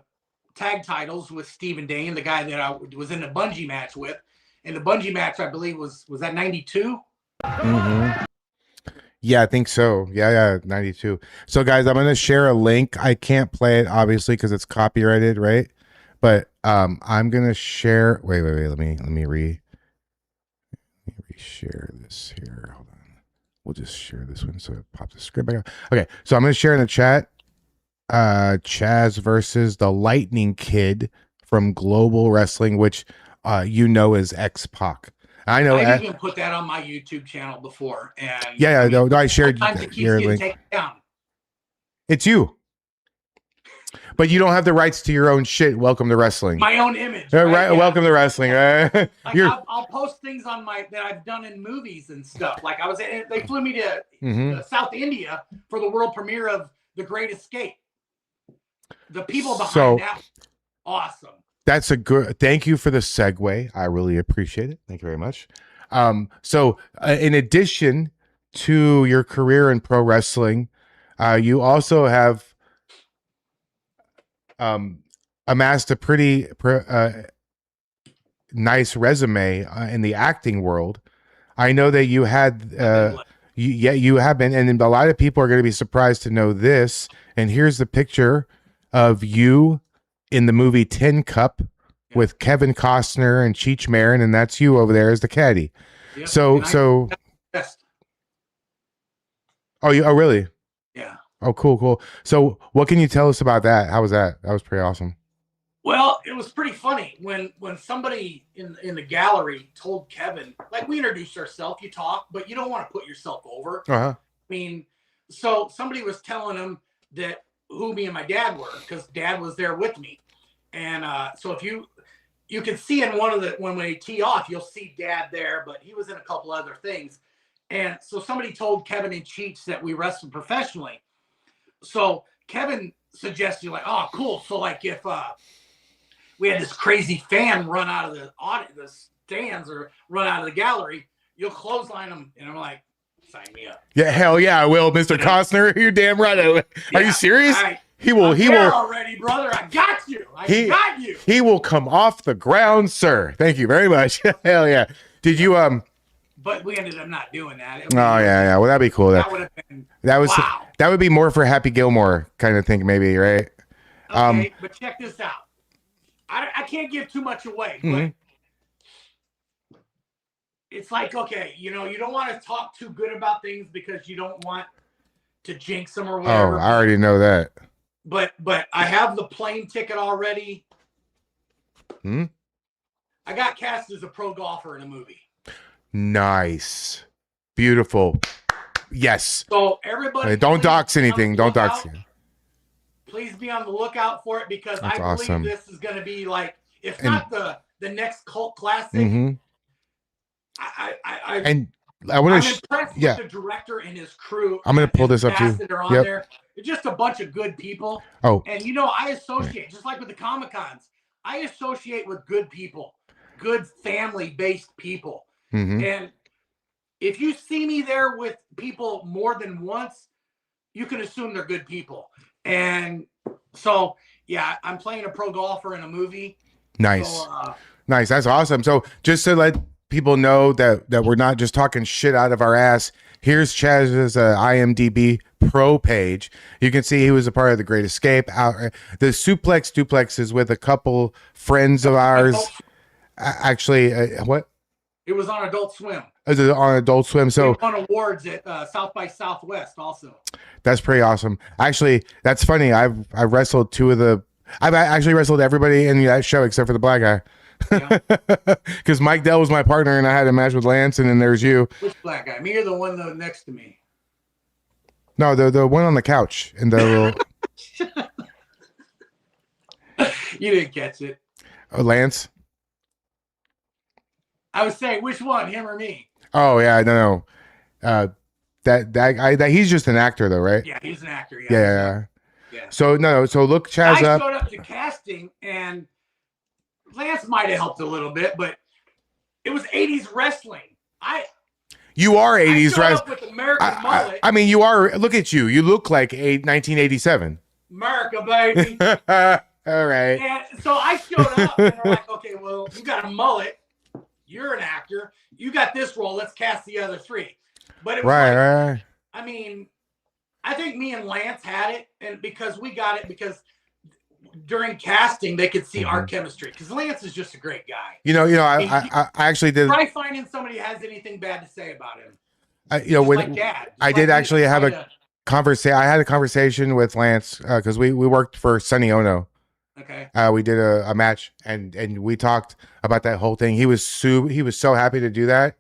tag titles with Stephen Dane, the guy that I was in the bungee match with. And the bungee match, I believe, was that 92? Mm-hmm. Yeah, I think so. Yeah, 92. So guys, I'm gonna share a link. I can't play it obviously because it's copyrighted, right? But I'm gonna share. Wait. Let me re-share this here. Hold on. We'll just share this one so it pops the script back up. Okay, so I'm gonna share in the chat. Chaz versus the Lightning Kid from Global Wrestling, which is X-Pac. I know. I even put that on my YouTube channel before, and I shared your link. It's you, but you don't have the rights to your own shit. Welcome to wrestling. My own image. Right? Yeah. Welcome to wrestling. Right? I'll post things on that I've done in movies and stuff. Like they flew me to South India for the world premiere of The Great Escape. The people behind that, awesome. That's a good. Thank you for the segue. I really appreciate it. Thank you very much. So in addition to your career in pro wrestling, you also have amassed a pretty nice resume in the acting world. I know that you had, you have been, and a lot of people are going to be surprised to know this. And here's the picture of you in the movie Tin Cup with Kevin Costner and Cheech Marin, and that's you over there as the caddy. Yep. So. Oh, oh, really? Yeah. Oh, cool. So, what can you tell us about that? How was that? That was pretty awesome. Well, it was pretty funny when somebody in the gallery told Kevin, like, we introduced ourselves, you talk, but you don't want to put yourself over. Uh-huh. I mean, so somebody was telling him that who me and my dad were, because Dad was there with me, and so if you can see in one of the when we tee off, you'll see Dad there, but he was in a couple other things, and so somebody told Kevin and Cheech that we wrestled professionally. So Kevin suggested, like, oh, cool. So like if we had this crazy fan run out of the stands or run out of the gallery, you'll clothesline them. And I'm like, sign me up. Yeah, hell yeah, I will, Mr. Costner. You're damn right. Are you serious? He will. He will already, brother. I got you. I got you. He will come off the ground, sir. Thank you very much. Hell yeah. Did you But we ended up not doing that. Oh yeah. Well, that'd be cool. That would have been. Wow. That would be more for Happy Gilmore kind of thing, maybe, right? Okay, but check this out. I can't give too much away, but it's like, okay, you don't want to talk too good about things because you don't want to jinx them or whatever. Oh, I already know that. But I have the plane ticket already. I got cast as a pro golfer in a movie. Nice. Beautiful. Yes. So everybody, don't dox anything. Don't dox. Please be on the lookout for it, because That's I believe awesome. this is going to be like, if not the next cult classic. I'm impressed with the director and his crew. I'm going to pull this up too. That are on there. It's just a bunch of good people. Oh. And I associate, just like with the Comic-Cons, I associate with good people, good family-based people. And if you see me there with people more than once, you can assume they're good people. And so, yeah, I'm playing a pro golfer in a movie. Nice. So, nice. That's awesome. So just to let people know that we're not just talking shit out of our ass, here's Chaz's IMDb pro page. You can see he was a part of The Great Escape. The Suplex Duplex is with a couple friends of ours. Actually, what? It was on Adult Swim. Is it on Adult Swim? So they won awards at South by Southwest also. That's pretty awesome. Actually, that's funny. I've wrestled I've actually wrestled everybody in that show except for the black guy. Because Mike Dell was my partner and I had a match with Lance, and then there's you. Which black guy? Me or the one next to me? No, the one on the couch in the little. You didn't catch it. Oh, Lance. I was saying, which one, him or me? Oh yeah, no. That he's just an actor though, right? Yeah, he's an actor. Yeah. So look Chaz up. I showed up to casting, and Lance might have helped a little bit, but it was 80s wrestling. You are 80s wrestling. With American mullet. I mean, you are. Look at you. You look like 1987. America, baby. All right. And so I showed up, and they're like, "Okay, well, you got a mullet. You're an actor. You got this role. Let's cast the other three." But it was right. I mean, I think me and Lance had it, and because we got it because during casting they could see our chemistry. Because Lance is just a great guy. I actually did. Try finding somebody who has anything bad to say about him. When Dad, I did actually have a conversation. I had a conversation with Lance because we worked for Sonny Ono. Okay. We did a match and we talked about that whole thing. He was so happy to do that.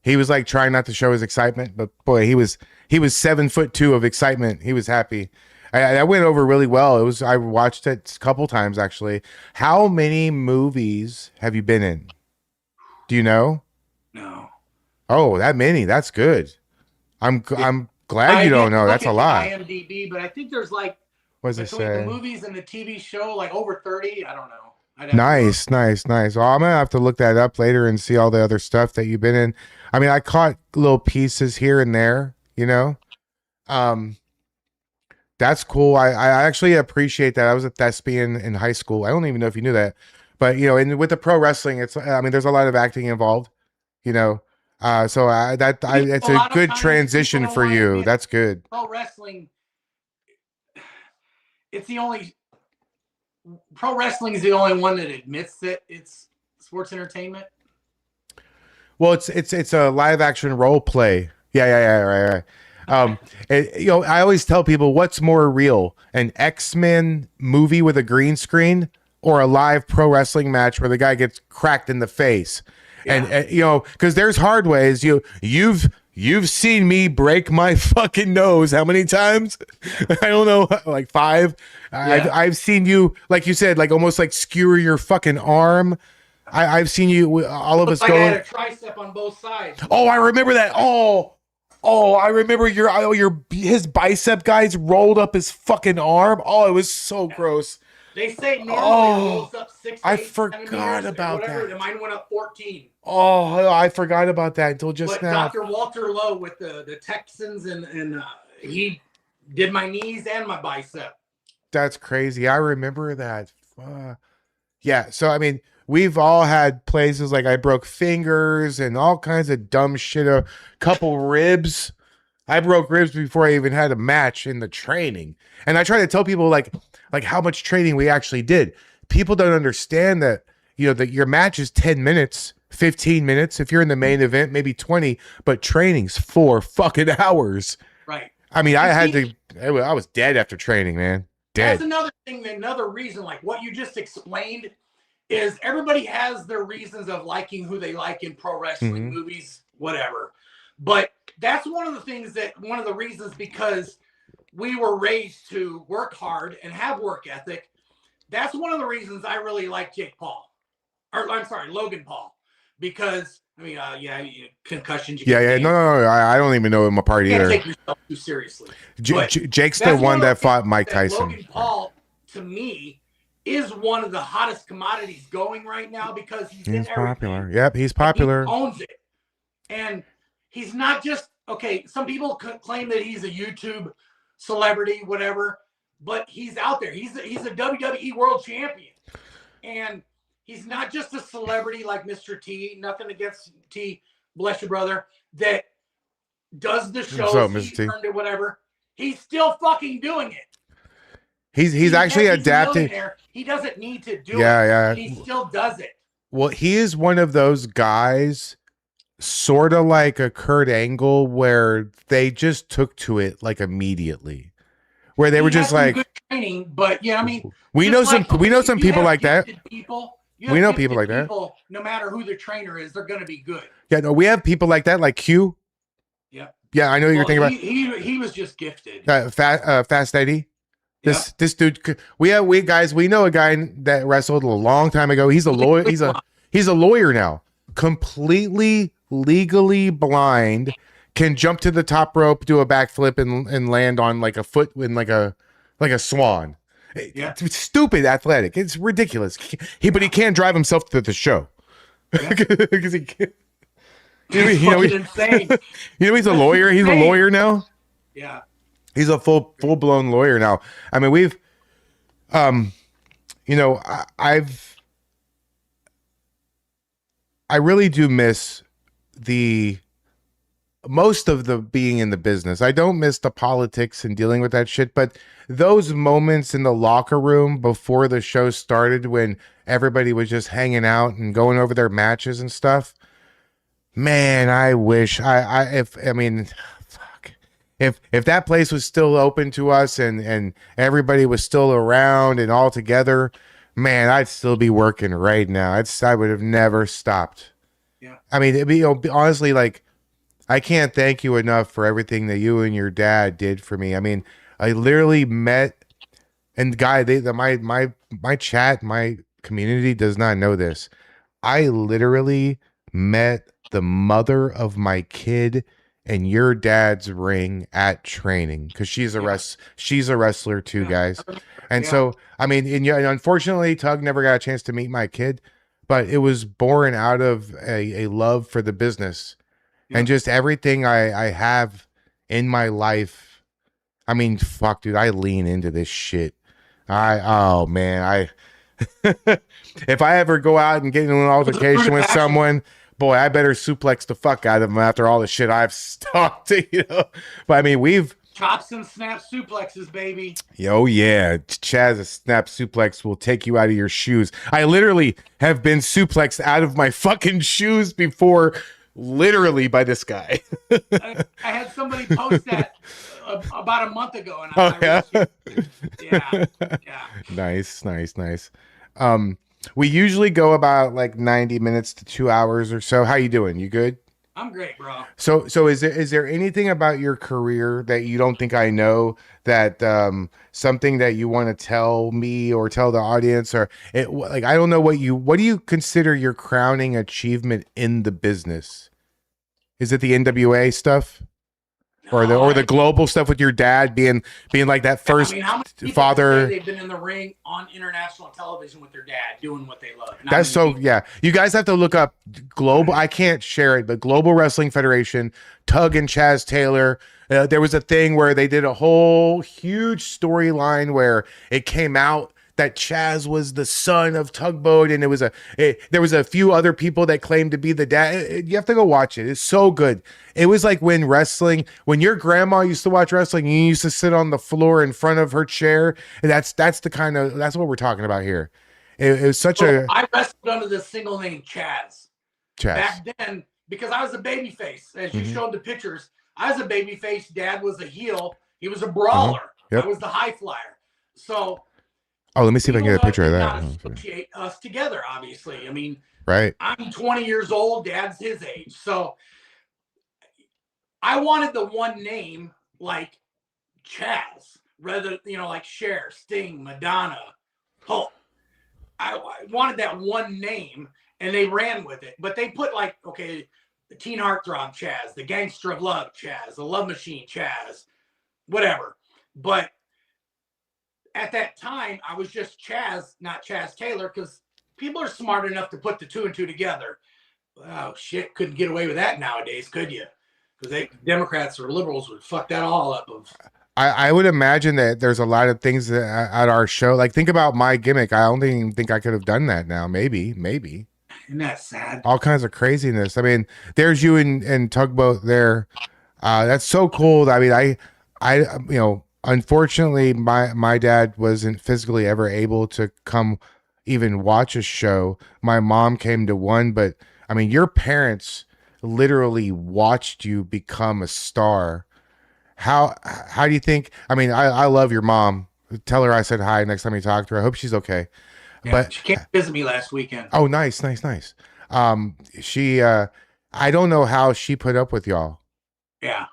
He was like trying not to show his excitement, but boy, he was 7'2" of excitement. He was happy. That went over really well. I watched it a couple times actually. How many movies have you been in? Do you know? No. Oh, that many. That's good. I'm glad you don't know. That's a lot. IMDb, but I think there's like what does it say? The movies and the TV show, like over 30. I don't know. Nice. Well, I'm gonna have to look that up later and see all the other stuff that you've been in. I mean, I caught little pieces here and there, That's cool. I actually appreciate that. I was a thespian in high school. I don't even know if you knew that, but and with the pro wrestling, there's a lot of acting involved, so it's a good transition for you. That's good. Pro wrestling, it's the only pro wrestling is the only one that admits that it's sports entertainment. Well, it's a live action role play. Yeah, right. I always tell people, what's more real, an X-Men movie with a green screen or a live pro wrestling match where the guy gets cracked in the face? Yeah. And because there's hard ways. You've seen me break my fucking nose how many times? I don't know, like 5. Yeah. I've seen you, like you said, like almost like skewer your fucking arm. I've seen you, all of us like go. I had a tricep on both sides. Oh, I remember that. Oh, I remember his bicep guys rolled up his fucking arm. Oh, it was so gross. They say normally it rolls up 6 to 8 I forgot about whatever. that. Mine went up 14. Oh, I forgot about that until just now. Dr. Walter Lowe with the Texans and he did my knees and my bicep. That's crazy. I remember that. Yeah. So I mean, we've all had places like I broke fingers and all kinds of dumb shit. A couple ribs. I broke ribs before I even had a match in the training. And I try to tell people like how much training we actually did. People don't understand that, that your match is 10 minutes, 15 minutes. If you're in the main event, maybe 20, but training's 4 fucking hours. Right. I mean, I was dead after training, man. Dead. That's another thing, another reason, like what you just explained, is everybody has their reasons of liking who they like in pro wrestling, movies, whatever. But that's one of the reasons, because we were raised to work hard and have work ethic. That's one of the reasons I really like Logan Paul, because concussions. No, I don't even know him apart either. You can't take yourself too seriously. Jake's the one that fought Mike Tyson. Logan Paul, to me, is one of the hottest commodities going right now, because he's popular. Yep, he's popular. He owns it. And he's not just, some people claim that he's a YouTube celebrity, whatever, but he's out there. He's a WWE world champion. And he's not just a celebrity like Mr. T, nothing against T, bless your brother, that does the shows, whatever. He's still fucking doing it. He's actually adapting. He doesn't need to do it. Yeah. He still does it. Well, he is one of those guys, sort of like a Kurt Angle, where they just took to it like immediately, where they were just like good training. But yeah, I mean, we know some people like that. We know people like that. No matter who the trainer is, they're going to be good. Yeah, no, we have people like that, like Q. Yeah, I know you're thinking about. He was just gifted. Fast Eddie. This dude, we know a guy that wrestled a long time ago. He's a lawyer. He's a lawyer now. Completely legally blind, can jump to the top rope, do a backflip, and land on like a foot in like a swan. Yeah. It's stupid athletic. It's ridiculous. But he can't drive himself to the show because he can't. Insane. He's a lawyer. He's a lawyer now. Yeah. He's a full blown lawyer now. I mean, we've, I really do miss most of the being in the business. I don't miss the politics and dealing with that shit, but those moments in the locker room before the show started, when everybody was just hanging out and going over their matches and stuff, man, I wish if that place was still open to us and everybody was still around and all together, man, I'd still be working right now. I would have never stopped. Yeah. I mean, it'd be, honestly, like, I can't thank you enough for everything that you and your dad did for me. I mean, I literally met, and guy, my chat, my community does not know this. I literally met the mother of my kid in your dad's ring at training, because she's a wrestler too, guys. And so, I mean, and unfortunately, Tug never got a chance to meet my kid, but it was born out of a love for the business and just everything I have in my life. I mean, fuck, dude, I lean into this shit. Oh man, if I ever go out and get into an altercation with someone, boy, I better suplex the fuck out of them after all the shit I've stalked, But I mean, Chops and snap suplexes, baby. Oh yeah, Chaz, a snap suplex will take you out of your shoes. I literally have been suplexed out of my fucking shoes before, literally by this guy. I had somebody post that about a month ago, and Oh yeah, yeah. Nice. We usually go about like 90 minutes to 2 hours or so. How you doing? You good? I'm great, bro. So is there anything about your career that you don't think I know, that something that you want to tell me or tell the audience, or like, I don't know, what do you consider your crowning achievement in the business? Is it the NWA stuff? Or the global stuff with your dad being like that first how many people father? say they've been in the ring on international television with their dad doing what they love. That's so, yeah. You guys have to look up global. I can't share it, but Global Wrestling Federation, Tug and Chaz Taylor. There was a thing where they did a whole huge storyline where it came out that Chaz was the son of Tugboat, and there was a few other people that claimed to be the dad. You have to go watch it. It's so good. It was like when your grandma used to watch wrestling, you used to sit on the floor in front of her chair. And that's what we're talking about here. It was such I wrestled under the single name Chaz. Chaz. Back then, because I was a baby face, as you showed the pictures. I was a baby face. Dad was a heel. He was a brawler. Yep. I was the high flyer. So. Oh, let me see if I can get a picture of that. Associate us together, obviously. I mean, right. I'm 20 years old. Dad's his age. So I wanted the one name like Chaz, rather, like Cher, Sting, Madonna, Hulk. I wanted that one name, and they ran with it. But they put the Teen Heartthrob Chaz, the Gangster of Love Chaz, the Love Machine Chaz, whatever. But at that time, I was just Chaz, not Chaz Taylor, because people are smart enough to put the two and two together. Oh, shit, couldn't get away with that nowadays, could you? Because Democrats or liberals would fuck that all up. I would imagine that there's a lot of things at our show. Like, think about my gimmick. I don't even think I could have done that now. Maybe. Isn't that sad? All kinds of craziness. I mean, there's you and Tugboat there. That's so cool. I mean, I unfortunately, my dad wasn't physically ever able to come even watch a show. My mom came to one, but I mean, your parents literally watched you become a star. How do you think? I mean, I love your mom. Tell her I said hi next time you talk to her. I hope she's okay. Yeah, but she came to visit me last weekend. Oh, nice. She I don't know how she put up with y'all. Yeah.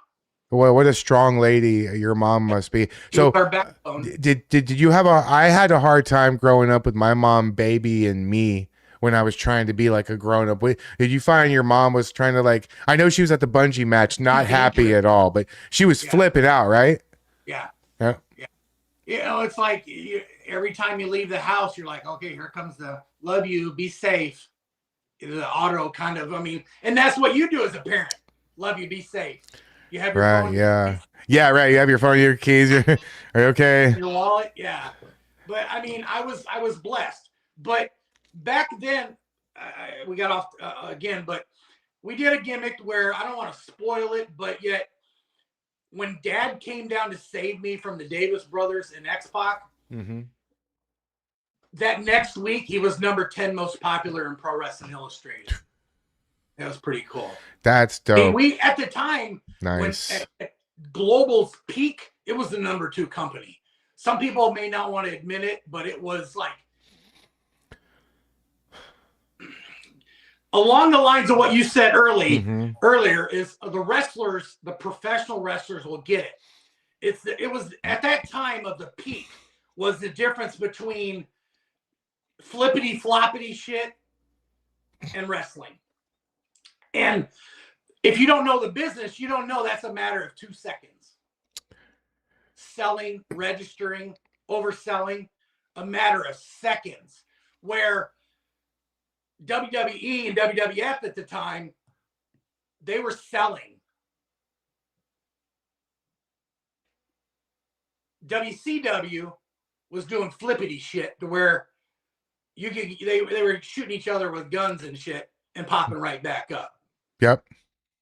Well, what a strong lady your mom must be. So did you have I had a hard time growing up with my mom, baby, and me when I was trying to be like a grown up. Did you find your mom was trying to I know she was at the bungee match, not happy at all, but she was flipping out, right? Yeah. Yeah. It's like every time you leave the house, you're like, okay, here comes the love you, be safe. The auto kind of, and that's what you do as a parent. Love you, be safe. You have your phone, yeah, right. You have your phone, your keys. Are you okay? Your wallet, yeah. But I was blessed. But back then, we got off again. But we did a gimmick where I don't want to spoil it, but yet when Dad came down to save me from the Davis brothers and X-Pac, that next week he was number 10 most popular in Pro Wrestling Illustrated. That was pretty cool. That's dope. We at the time, nice. When at Global's peak, it was the number 2 company. Some people may not want to admit it, but it was like along the lines of what you said earlier is the wrestlers, the professional wrestlers will get it. It was at that time of the peak was the difference between flippity floppity shit and wrestling. And if you don't know the business, you don't know that's a matter of 2 seconds. Selling, registering, overselling, a matter of seconds. Where WWE and WWF at the time, they were selling. WCW was doing flippity shit to where they were shooting each other with guns and shit and popping right back up. Yep.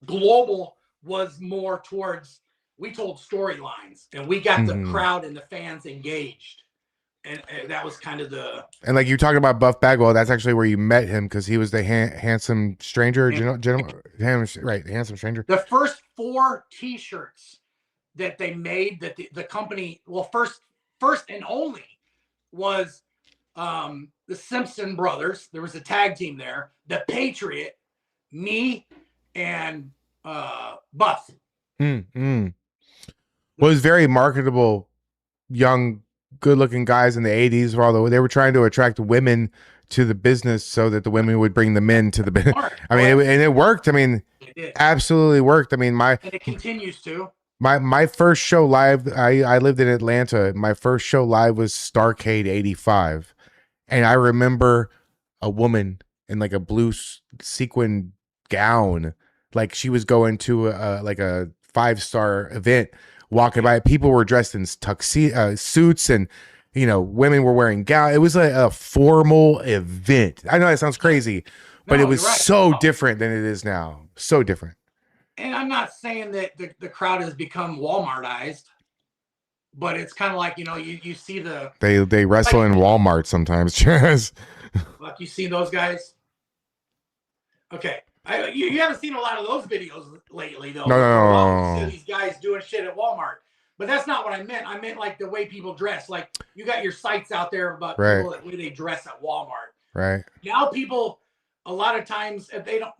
Global was more towards we told storylines, and we got the crowd and the fans engaged. And that was kind of the... And like you talking about Buff Bagwell, that's actually where you met him, because he was the handsome stranger, right? The handsome stranger. The first 4 T-shirts that they made, that the company, well, first and only was the Simpson brothers. There was a tag team there, the Patriot, me, and Buff. Was very marketable, young, good-looking guys in the 80s, although they were trying to attract women to the business so that the women would bring the men to the business. I mean, and it worked. I mean, it absolutely worked. I mean, and it continues to. My first show live, I lived in Atlanta. My first show live was Starcade 85. And I remember a woman in like a blue sequin gown, like she was going to like a 5-star event, walking by. People were dressed in tuxedo suits, and you know, women were wearing gowns. It was a formal event. I know that sounds crazy, but it was so different than it is now. So different. And I'm not saying that the crowd has become Walmartized, but it's kind of like, you know, you see the... They wrestle in Walmart sometimes, Chaz. Like, you see those guys? Okay. You haven't seen a lot of those videos lately, though. No. You see these guys doing shit at Walmart. But that's not what I meant. I meant like the way people dress. Like, you got your sites out there about people, the way they dress at Walmart. Right. Now people, a lot of times, if they don't...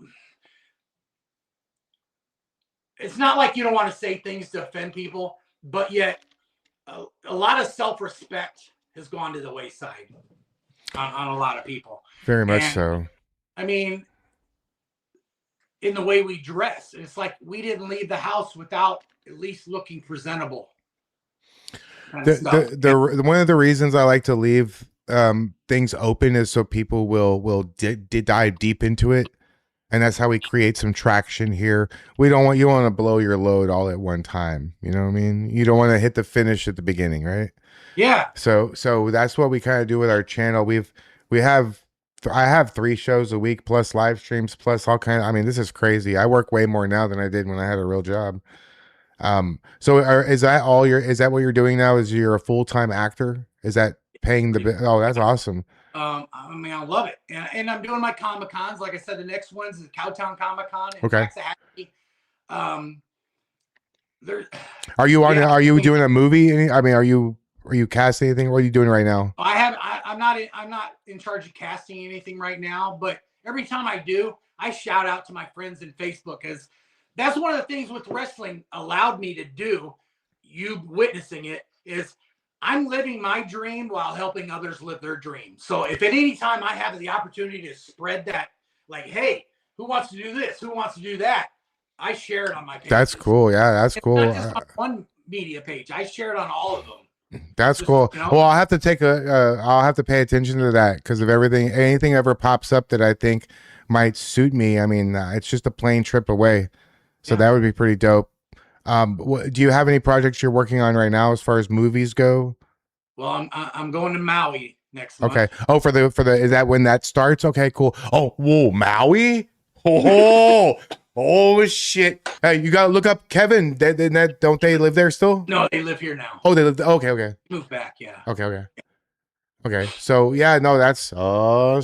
It's not like you don't want to say things to offend people, but yet a lot of self-respect has gone to the wayside on a lot of people. Very much so. I mean, in the way we dress, it's like we didn't leave the house without at least looking presentable. One of the reasons I like to leave things open is so people will dive deep into it. And that's how we create some traction here. You want to blow your load all at one time. You know what I mean? You don't want to hit the finish at the beginning, right? Yeah. So that's what we kind of do with our channel. I have 3 shows a week plus live streams plus all kind of, I mean, this is crazy. I work way more now than I did when I had a real job. Is that what you're doing now? Is you're a full-time actor? Is that paying the bill? Oh, that's awesome. I mean, I love it, and I'm doing my Comic Cons. Like I said, the next one's the Cowtown Comic Con. Okay. Are you doing a movie? I mean, are you casting anything? What are you doing right now? I'm not in charge of casting anything right now, but every time I do, I shout out to my friends in Facebook, because that's one of the things with wrestling allowed me to do. You witnessing it is, I'm living my dream while helping others live their dream. So if at any time I have the opportunity to spread that, like, hey, who wants to do this? Who wants to do that? I share it on my page. That's cool. Yeah, that's cool. Not just on one media page. I share it on all of them. That's cool. You know? Well, I'll have to pay attention to that, because of anything ever pops up that I think might suit me. I mean, it's just a plane trip away. So that would be pretty dope. Do you have any projects you're working on right now as far as movies go? Well, I'm going to Maui next month. Okay. Oh, for the is that when that starts? Okay, cool. Oh, whoa, Maui. Oh shit. Hey, you gotta look up Kevin. Don't they live there still? No, they live here now. Oh, they live. Okay. Move back. Yeah. Okay. So yeah, no, that's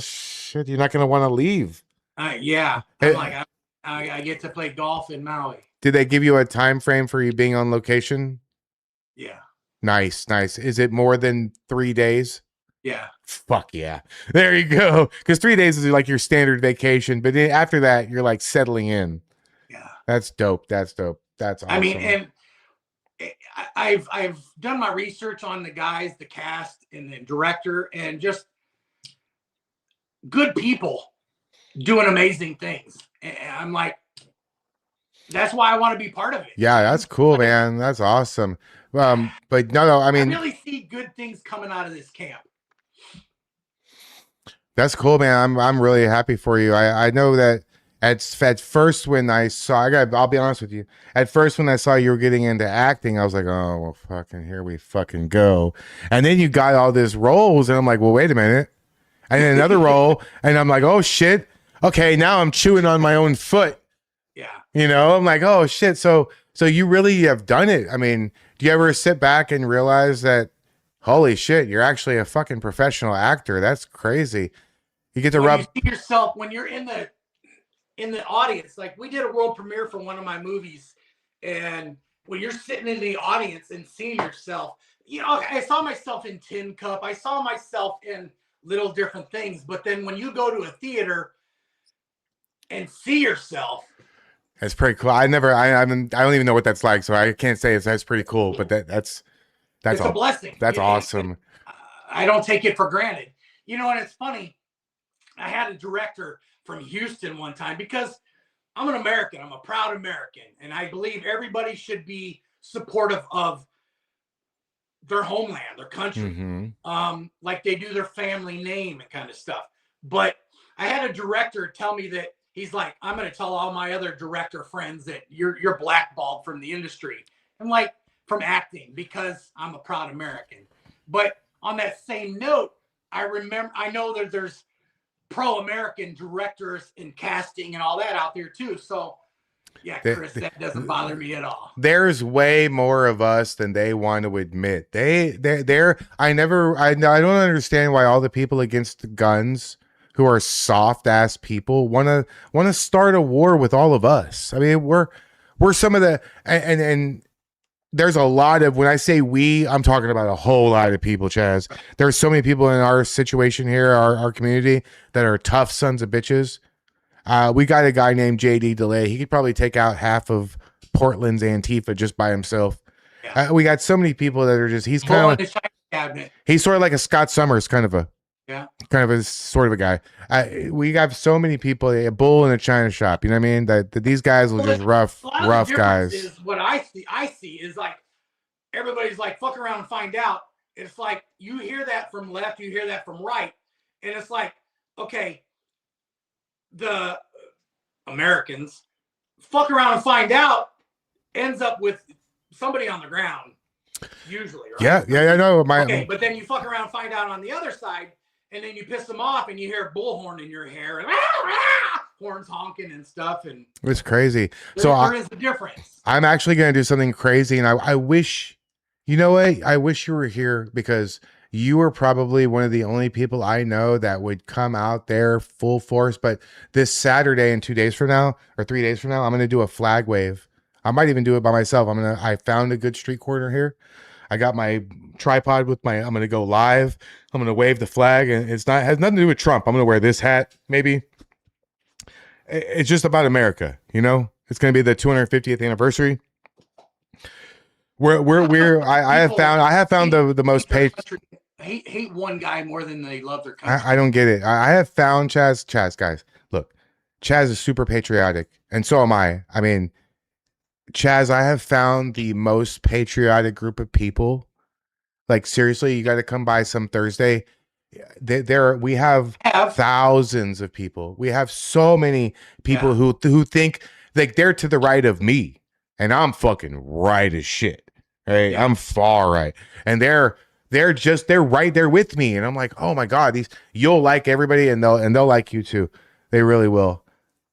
shit. You're not gonna want to leave. Yeah. I'm like, I get to play golf in Maui. Did they give you a time frame for you being on location? Yeah. Nice. Is it more than 3 days? Yeah. Fuck yeah. There you go. Because 3 days is like your standard vacation, but then after that, you're like settling in. Yeah. That's dope. That's awesome. I mean, and I've done my research on the guys, the cast, and the director, and just good people doing amazing things. And I'm like, that's why I want to be part of it. Yeah, that's cool, man. That's awesome. But no, I mean, I really see good things coming out of this camp. That's cool, man. I'm really happy for you. I know that at first when I'll be honest with you. At first when I saw you were getting into acting, I was like, oh, well, fucking here we fucking go. And then you got all these roles, and I'm like, well, wait a minute. And then another role, and I'm like, oh shit. Okay, now I'm chewing on my own foot. Yeah. You know, I'm like, oh shit. So So you really have done it. I mean, do you ever sit back and realize that, holy shit, you're actually a fucking professional actor? That's crazy. You get to when rub. you see yourself when you're in the audience. Like we did a world premiere for one of my movies, and when you're sitting in the audience and seeing yourself, you know, I saw myself in Tin Cup. I saw myself in little different things. But then when you go to a theater and see yourself, That's pretty cool. I don't even know what that's like, so I can't say that's pretty cool. But that's it's a blessing. That's awesome. I don't take it for granted. You know, and it's funny. I had a director from Houston one time because I'm an American. I'm a proud American, and I believe everybody should be supportive of their homeland, their country, like they do their family name and kind of stuff. But I had a director tell me that he's like, I'm going to tell all my other director friends that you're blackballed from the industry. I'm like, from acting, because I'm a proud American. But on that same note, I know that there's pro-American directors and casting and all that out there too. So yeah, Chris, that doesn't bother me at all. There's way more of us than they want to admit. I don't understand why all the people against the guns who are soft ass people want to start a war with all of us. I mean, we're some of the, and there's a lot of, when I say we, I'm talking about a whole lot of people, Chaz. There's so many people in our situation here, our community, that are tough sons of bitches. We got a guy named JD DeLay. He could probably take out half of Portland's Antifa just by himself. Yeah. We got so many people that are just, he's kind of, he's sort of like a Scott Summers kind of a sort of a guy. We got so many people, a bull in a china shop. You know what I mean? That these guys will just rough guys. Is what I see is like everybody's like, fuck around and find out. It's like you hear that from left, you hear that from right, and it's like, okay, the Americans fuck around and find out ends up with somebody on the ground usually, right? Yeah, I know. Okay, but then you fuck around and find out on the other side, and then you piss them off and you hear bullhorn in your hair and horns honking and stuff, and it's crazy. There is a difference. I'm actually going to do something crazy, and I wish, you know what? I wish you were here, because you are probably one of the only people I know that would come out there full force. But this Saturday and 2 days from now, or 3 days from now, I'm going to do a flag wave. I might even do it by myself. I found a good street corner here. I got my tripod with I'm going to go live. I'm going to wave the flag, and has nothing to do with Trump. I'm going to wear this hat. Maybe it's just about America. You know, it's going to be the 250th anniversary. I have found the most hate one guy more than they love their country. I don't get it. I have found Chaz, guys. Look, Chaz is super patriotic, and so am I. I mean, Chaz, I have found the most patriotic group of people. Like, seriously, you got to come by some Thursday. We have thousands of people. We have so many people who think like they're to the right of me, and I'm fucking right as shit. Right? Yeah. I'm far right, and they're right there with me, and I'm like, oh my god, you'll like everybody, and they'll like you too. They really will.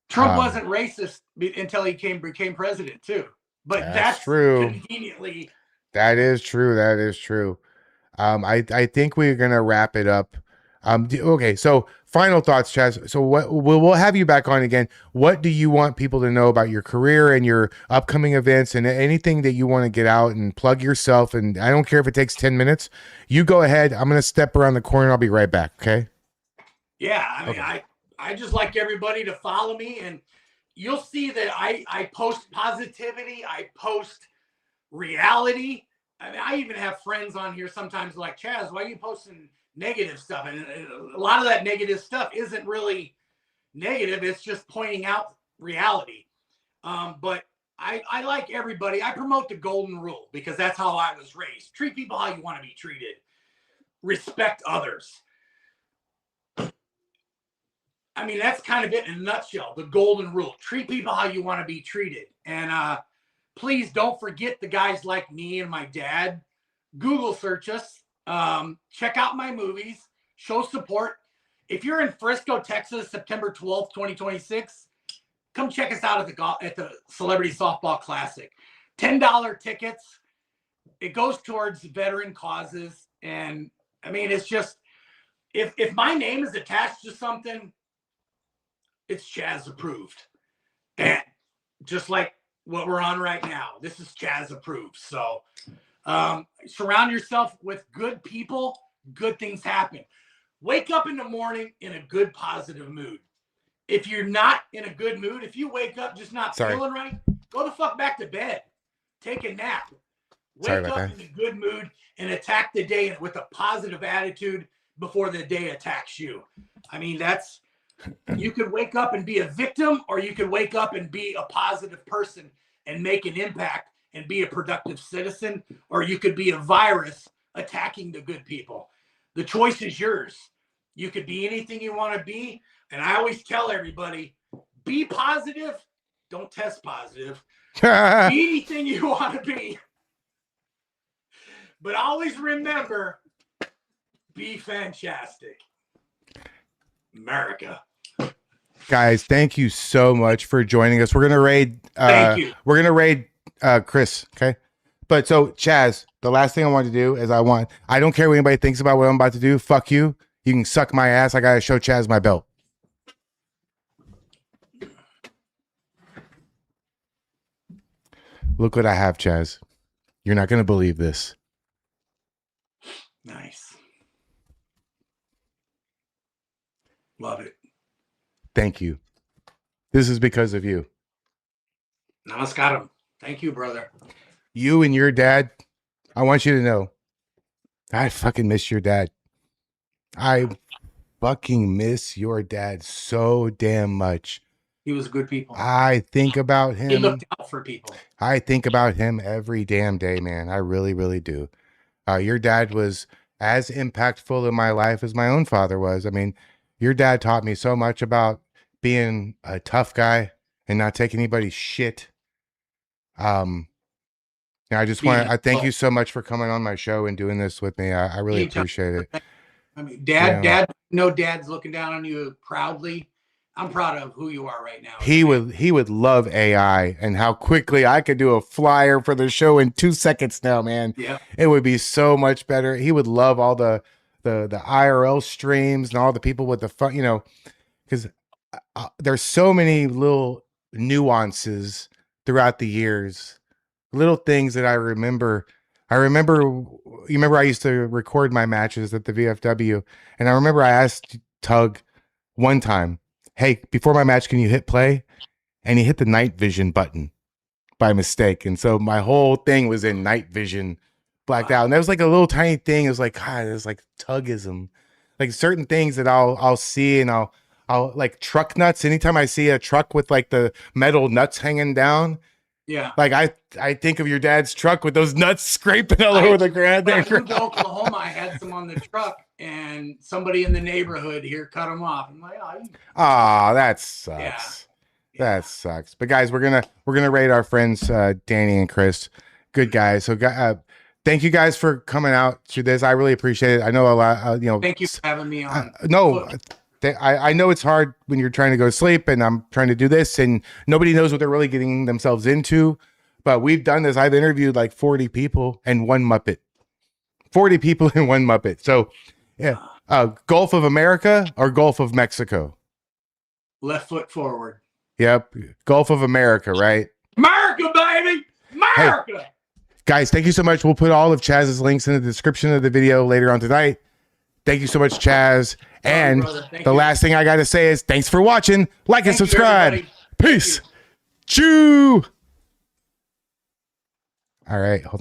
Trump wasn't racist until he became president too, but that's true. Conveniently, that is true. I think we're gonna wrap it up. Okay, so final thoughts, Chaz. So we'll have you back on again. What do you want people to know about your career and your upcoming events, and anything that you want to get out and plug yourself? And I don't care if it takes 10 minutes. You go ahead. I'm gonna step around the corner. I'll be right back. Okay. Yeah, I mean, I just like everybody to follow me, and you'll see that I post positivity. I post reality. I mean, I even have friends on here sometimes like, Chaz, why are you posting negative stuff? And a lot of that negative stuff isn't really negative. It's just pointing out reality. But I like everybody. I promote the golden rule because that's how I was raised. Treat people how you want to be treated. Respect others. I mean, that's kind of it in a nutshell. The golden rule. Treat people how you want to be treated. And please don't forget the guys like me and my dad. Google search us. Check out my movies. Show support. If you're in Frisco, Texas, September 12th, 2026, come check us out at the Celebrity Softball Classic. $10 tickets. It goes towards veteran causes. And I mean, it's just, if my name is attached to something, it's Chaz approved. And just like what we're on right now, this is Chaz approved. So surround yourself with good people, good things happen. Wake up in the morning in a good, positive mood. If you're not in a good mood, if you wake up just not feeling right, go the fuck back to bed. Take a nap. Wake up in a good mood and attack the day with a positive attitude before the day attacks you. I mean, you could wake up and be a victim, or you could wake up and be a positive person and make an impact and be a productive citizen, or you could be a virus attacking the good people. The choice is yours. You could be anything you want to be. And I always tell everybody, be positive. Don't test positive. Be anything you want to be. But always remember, be fantastic. America. Guys, thank you so much for joining us. We're gonna raid. Thank you. We're gonna raid Chris. Okay, but so Chaz, the last thing I want to do is I don't care what anybody thinks about what I'm about to do. Fuck you. You can suck my ass. I gotta show Chaz my belt. Look what I have, Chaz. You're not gonna believe this. Nice. Love it. Thank you. This is because of you. Namaskaram. Thank you, brother. You and your dad, I want you to know, I fucking miss your dad. I fucking miss your dad so damn much. He was good people. I think about him. He looked out for people. I think about him every damn day, man. I really, really do. Your dad was as impactful in my life as my own father was. I mean, your dad taught me so much about being a tough guy and not taking anybody's shit. And I just want to, thank you so much for coming on my show and doing this with me. I really appreciate it. I mean, Dad's looking down on you proudly. I'm proud of who you are right now. He would love AI and how quickly I could do a flyer for the show in 2 seconds now, man. Yeah. It would be so much better. He would love all the IRL streams and all the people with the fun, because there's so many little nuances throughout the years, little things that I remember. You remember I used to record my matches at the VFW, and I remember I asked Tug one time, hey, before my match, can you hit play? And he hit the night vision button by mistake. And so my whole thing was in night vision, blacked out. And that was like a little tiny thing. It was like, God, there's like Tugism. Like certain things that I'll see, and I'll like truck nuts. Anytime I see a truck with like the metal nuts hanging down. Yeah. Like I think of your dad's truck with those nuts scraping all over the ground. When I moved to Oklahoma, I had some on the truck, and somebody in the neighborhood here cut them off. I'm like, that sucks. Yeah. That sucks. But guys, we're gonna rate our friends Danny and Chris. Good guys. So thank you guys for coming out to this. I really appreciate it. I know a lot. Thank you for having me on. I know it's hard when you're trying to go to sleep and I'm trying to do this and nobody knows what they're really getting themselves into. But we've done this. I've interviewed like 40 people and one Muppet. 40 people and one Muppet. So yeah. Gulf of America or Gulf of Mexico? Left foot forward. Yep. Gulf of America, right? America, baby! America! Hey, guys, thank you so much. We'll put all of Chaz's links in the description of the video later on tonight. Thank you so much, Chaz. And the last thing I got to say is thanks for watching. Like and subscribe. Peace. Chew. All right. Hold on.